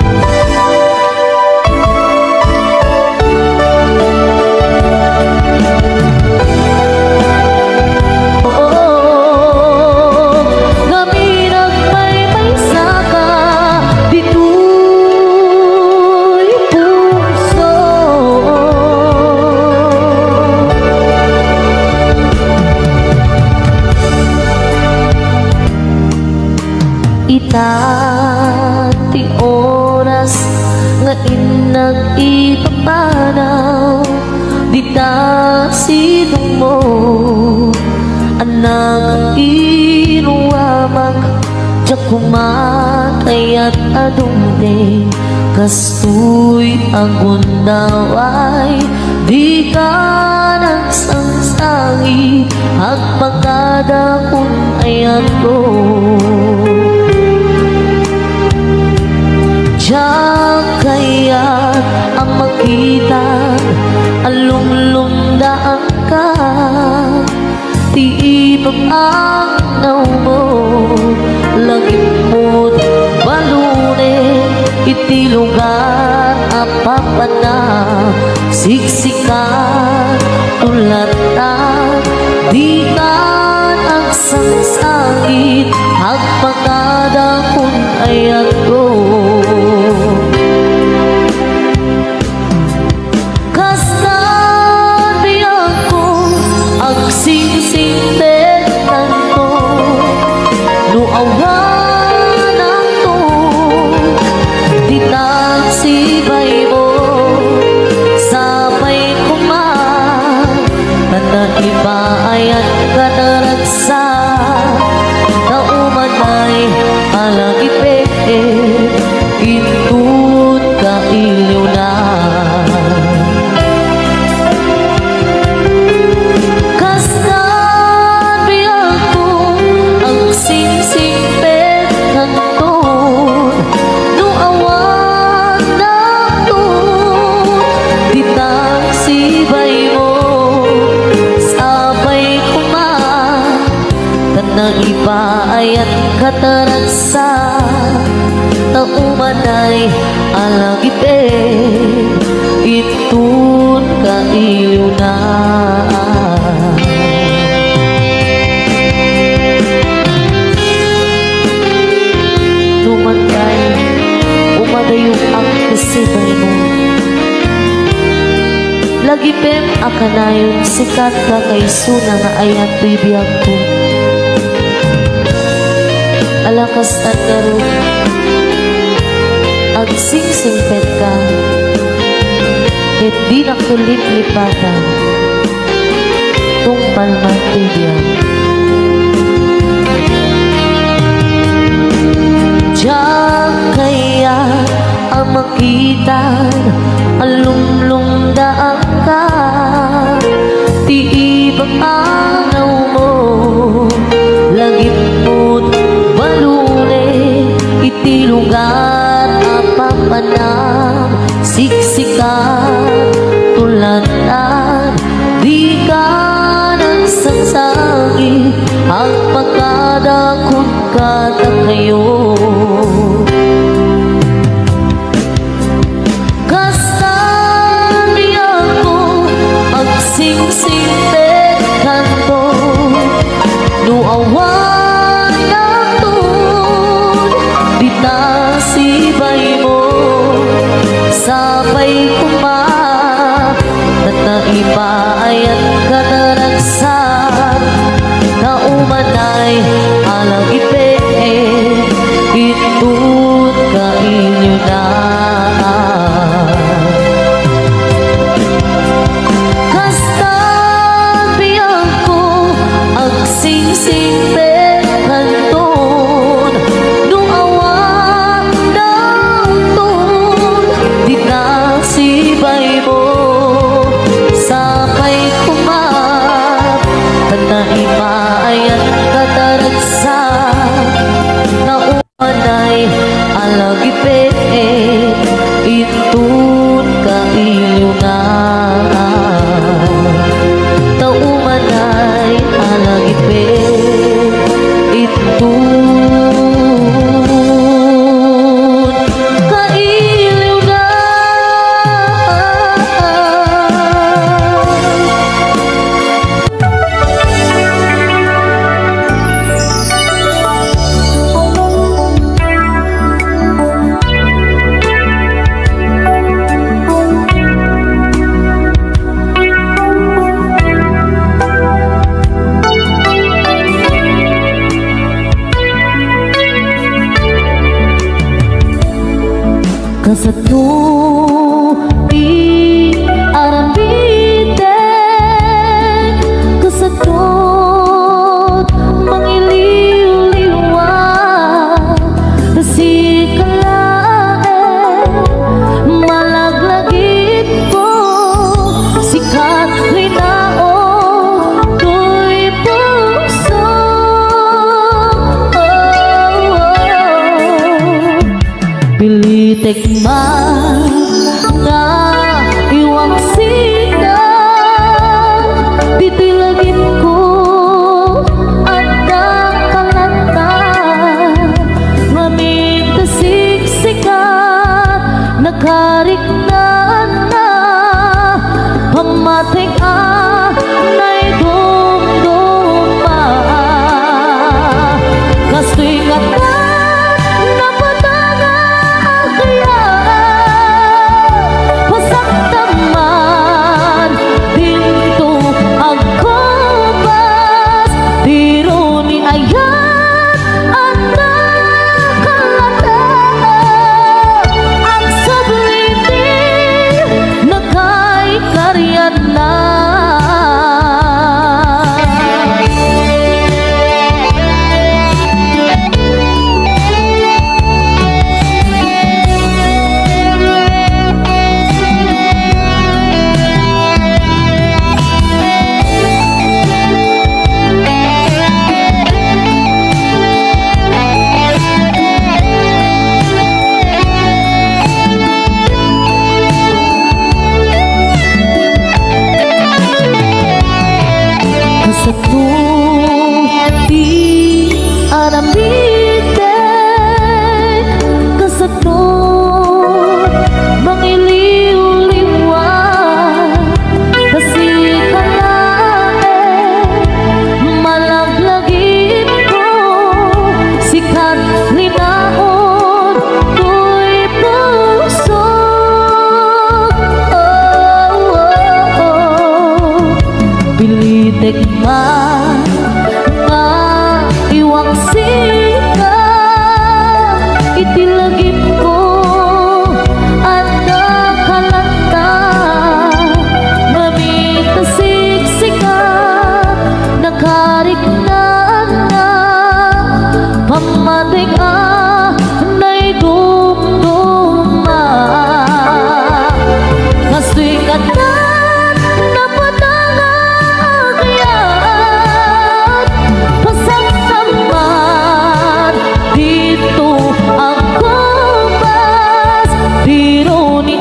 Itati oras nga nag-ipapanaw dita sidong mo anak inuwamag tiyak kumatay at adungde kastoy agundaway di ka nagsangsangi agpagkadakon ayat ko. Diyan kaya't ang makita alumlumdaan ka tiibag ang naw mo langit mo't balunin iti lugar apapana siksikan tulatan di ka nagsangsangit agpagkadakon ayat ko. Ibaayat ka naragsa na umanay alang ipet itut ka iliw na kasabi ako ang singsing-pet kanton nuawan na to ditang sibay mo na ibaayat kataragsa na umanay alang ipet itun ka iliw na lumantay umadayong ang kasibay mo lagi pem akanayon sikat ka kay suna nga ayat bibiyag ko alakas at garo agsingsingpet ka ket di nakulit-lipatan kung palmatibya diyan kaya ang makita alumlumdaan ka tiibag anaw mo langit mo't balune iti lugar apapanang siksikan tulatan di ka nagsangsangi ang pagkadakot kata kayo kasabi ako ang singsing-pet kanto nuawan sibay mo sabay kuma at naibaayat ka naragsa na umanay alang ipet Kasatu di arambide kesetut mengiliw-liwat si kalae malaglagit po sikat rinao tuy puso pilitek man nga iwang sida ditilagip ko at nakalata ngamit tasiksikat nakarik na pamating na'y dumduma kasto'y ngatan Kasatu di arambide kesetut mengiliw-liwat kasikalae malaglagit ko sikat rinaon tuy puso pilitek man nga iwang sika itilagip ko at nakalanta ngamit tasiksikat nakarik na pamating na'y dumduma kasto'y ngatan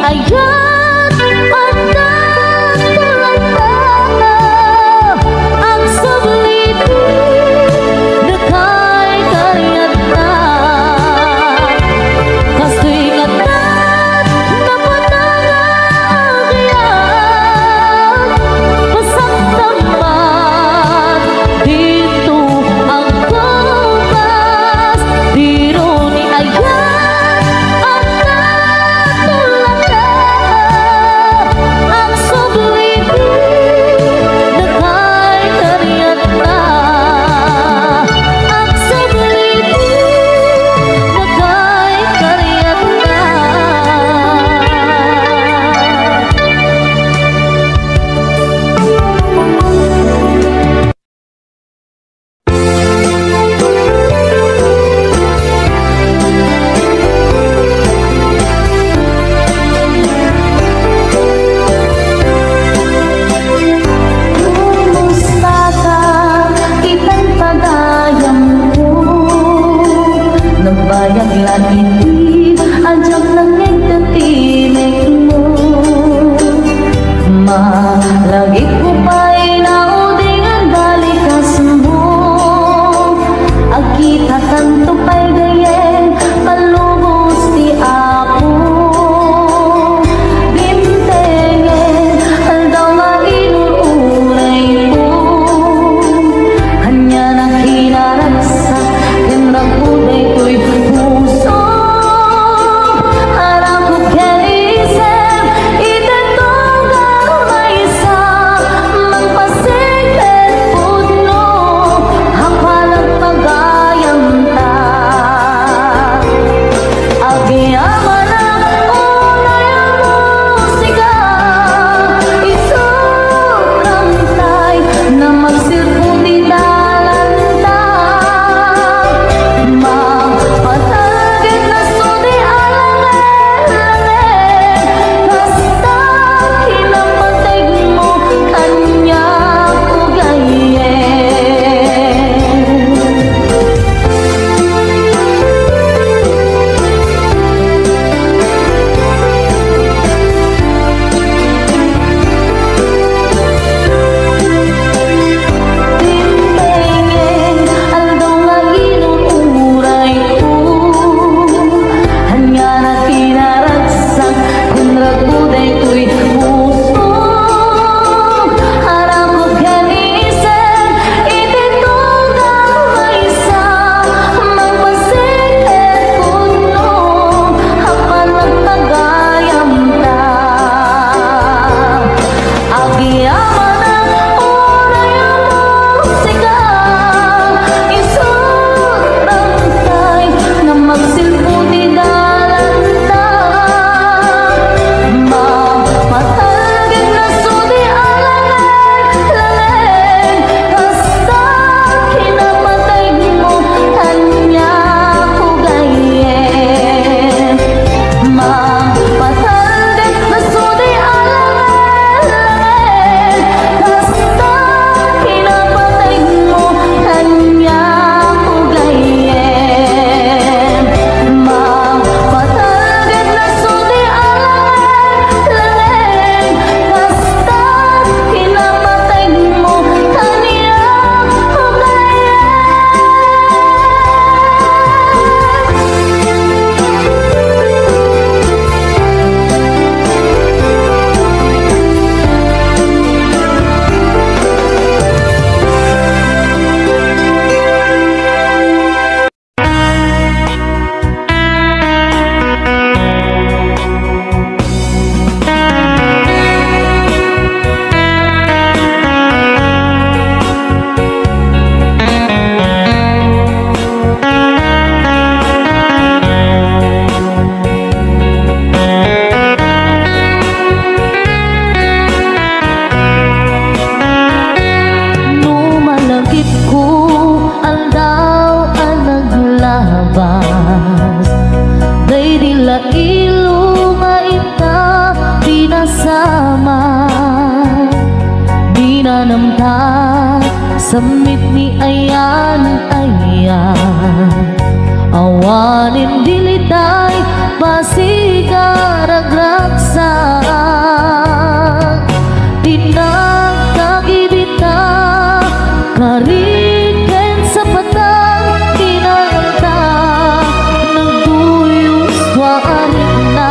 ayat at tulad ang sabliti na kay karyat na Samit ni ayan, awanin dilitay pasigaragraksak tinagkagibita kariken sa patang kinanta nagduyos waarin na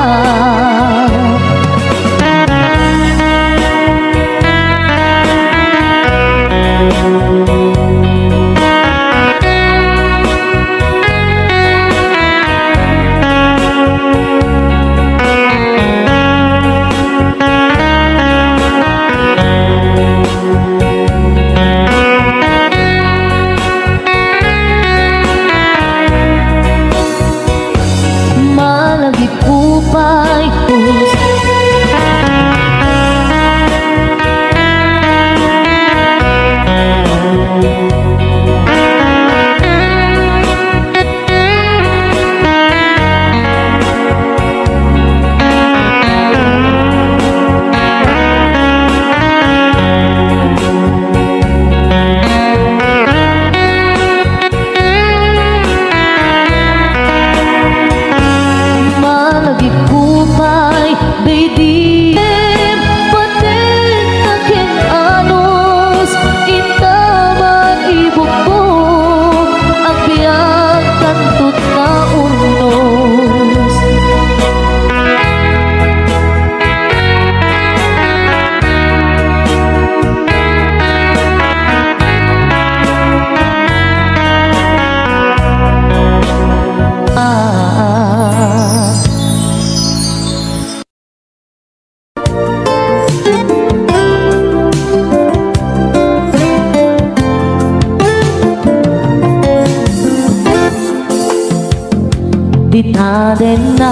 Ditaden na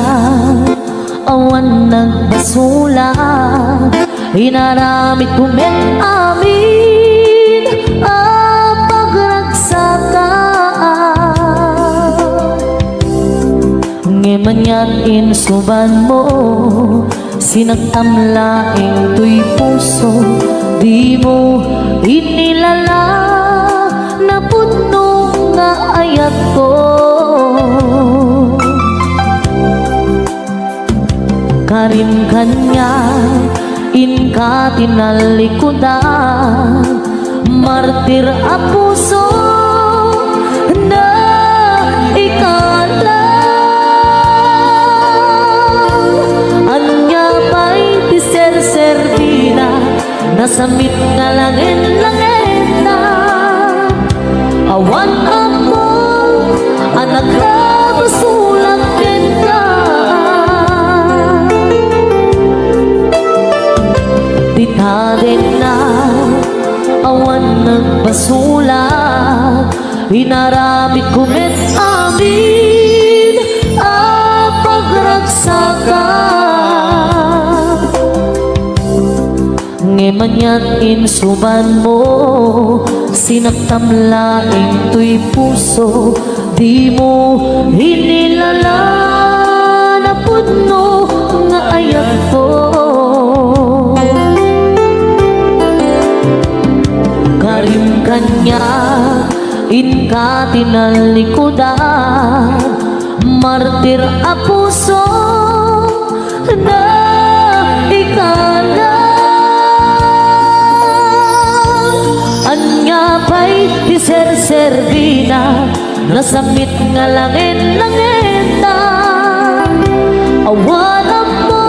awan nagbasula inaramit kumet amin ang pagragsakan ngeman yan insuban mo sinagtamlaing tuy puso di mo inilala na puno nga ayat ko karim kanya inka tinalikudan martir a puso na ikalang anya pa'y tiser-servina nasamit nga langin-langin na awan ako anak na masulang ka ditaden na awan nagpasulat inaramit kumet amin ang pagragsakan ngeman yan insuban mo sinagtamlaing tuy puso di mo hinilala na puno nga ayat ko karim kanya inka tinalikudan martir a puso na ikalang anya pa'y tiser-servina nasamit nga langin-langin na awan mo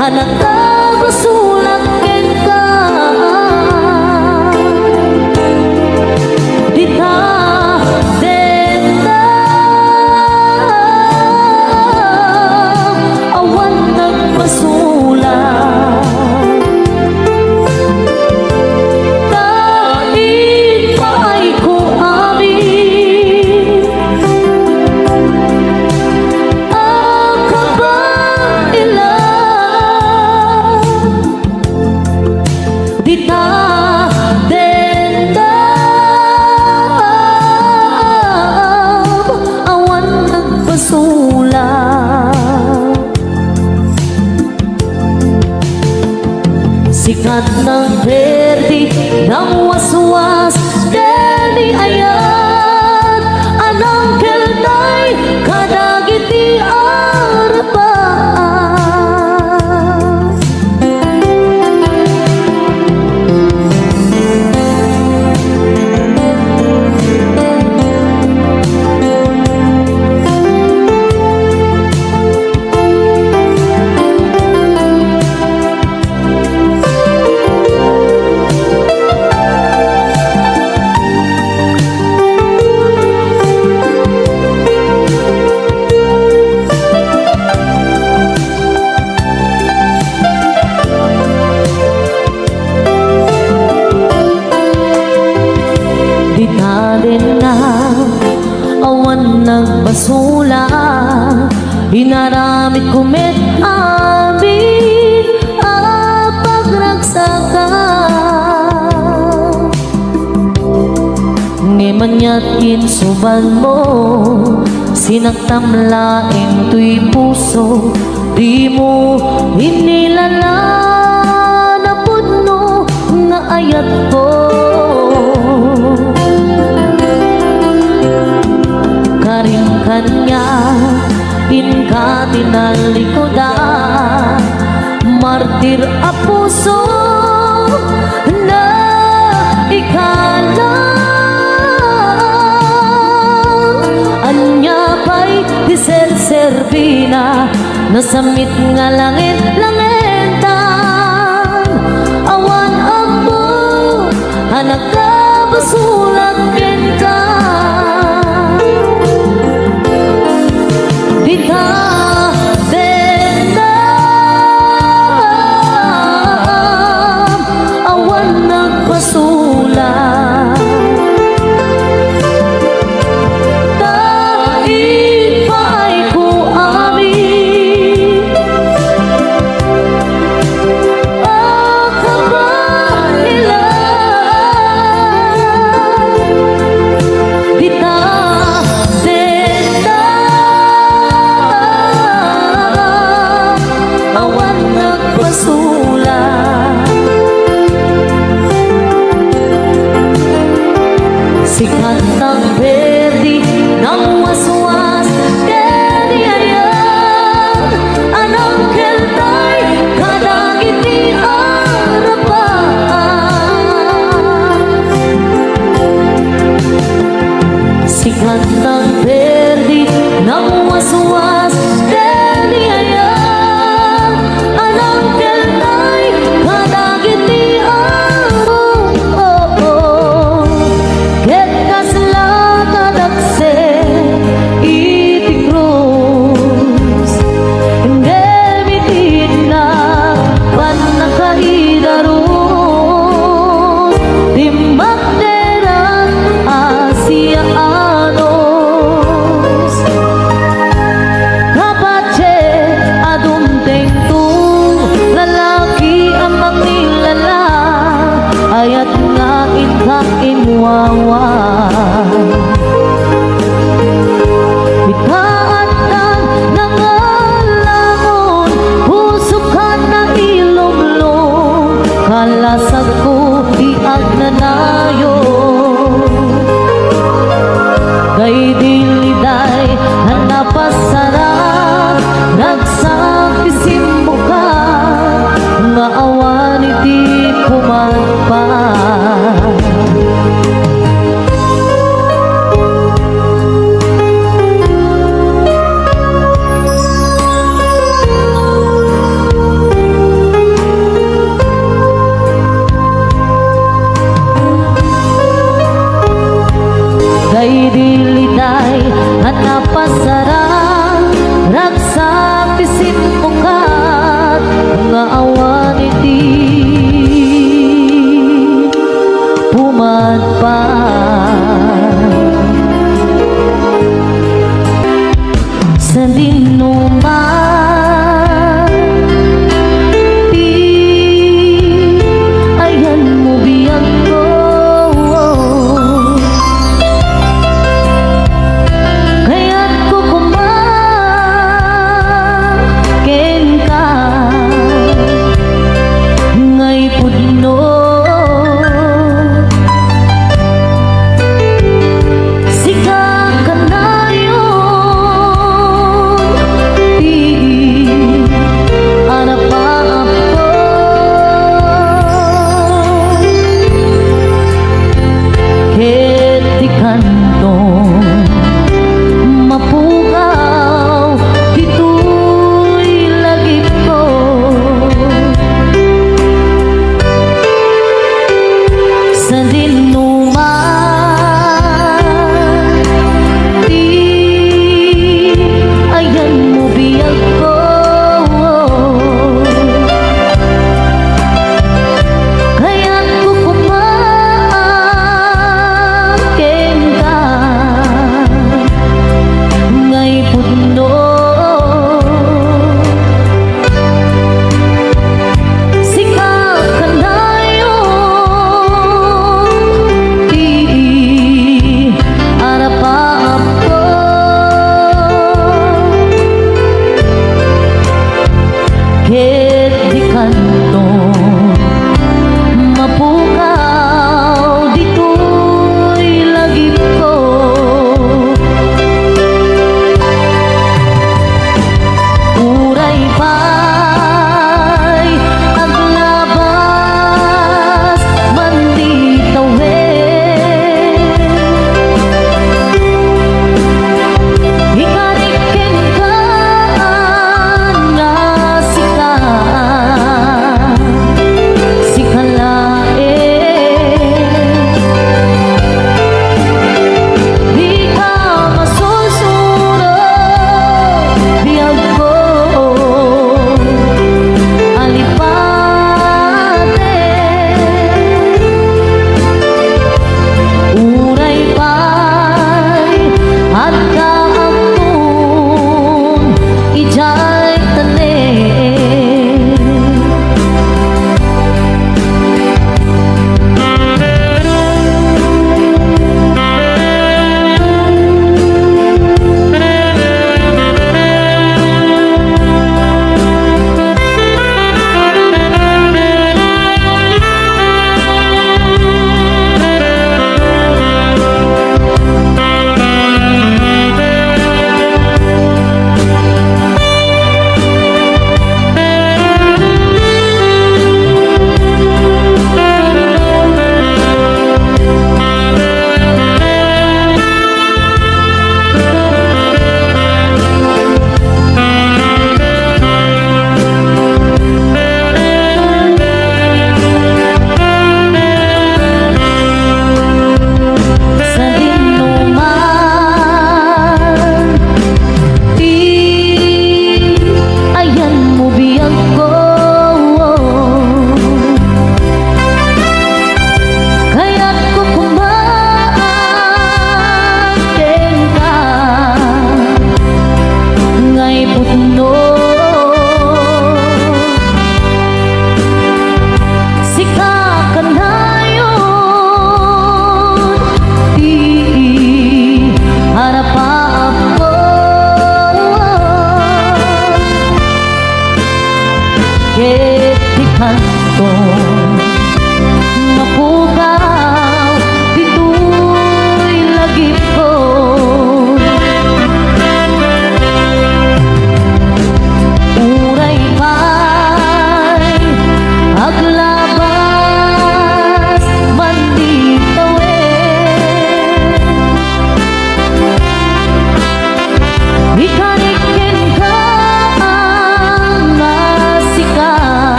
hanak ka masulang ka sikat ng berde ng waswas nagbasula, inaramid kumit amin ang pagragsakan. Ngimanya't kinsuban mo, sinagtamlaing tuy puso, di mo hinilala na puno nga ayat ko. Karing kanya inka tinalikodan, martir a puso na ikalang. Anya pa'y diserservina, nasamit nga langit-langitan. Awan ako anak ka basulat ka. Di ka dendam, awan nagpasulat. Dahil pa'y ko amin ang kabangilan. Di ka dendam, awan nagpasulat. Sikat ng berdi ng waswas, deni ayan anang keltay kadagit ni arapan. Sikat ng berdi ng waswas, deni ayan anang keltay kadagit ni arapan. Get kasla kadakse iti krus, ngemitin na panakaidarus, timakderan Asianos. Kapache adumteng tu lalaki amang nilala, ayat nga inkang inwawa. Ikaatan nangalamon, pusukan na ilumlong, kalasag ko iagnanayo. Kay diliday hanapasarap, nagsakisimbo ka, nga awan iti pumalpan. Kay diliday hanapasarap, nagsakisimbukat, nga awan iti pumadpan. Sa dinuman di ayan mo biyang ko, kaya't kukumakin ka ngay pudno. Sika ka na yun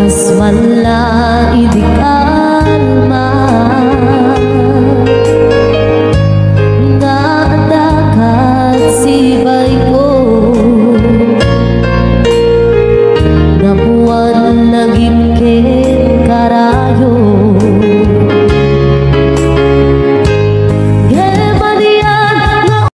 Mas malaid ikaw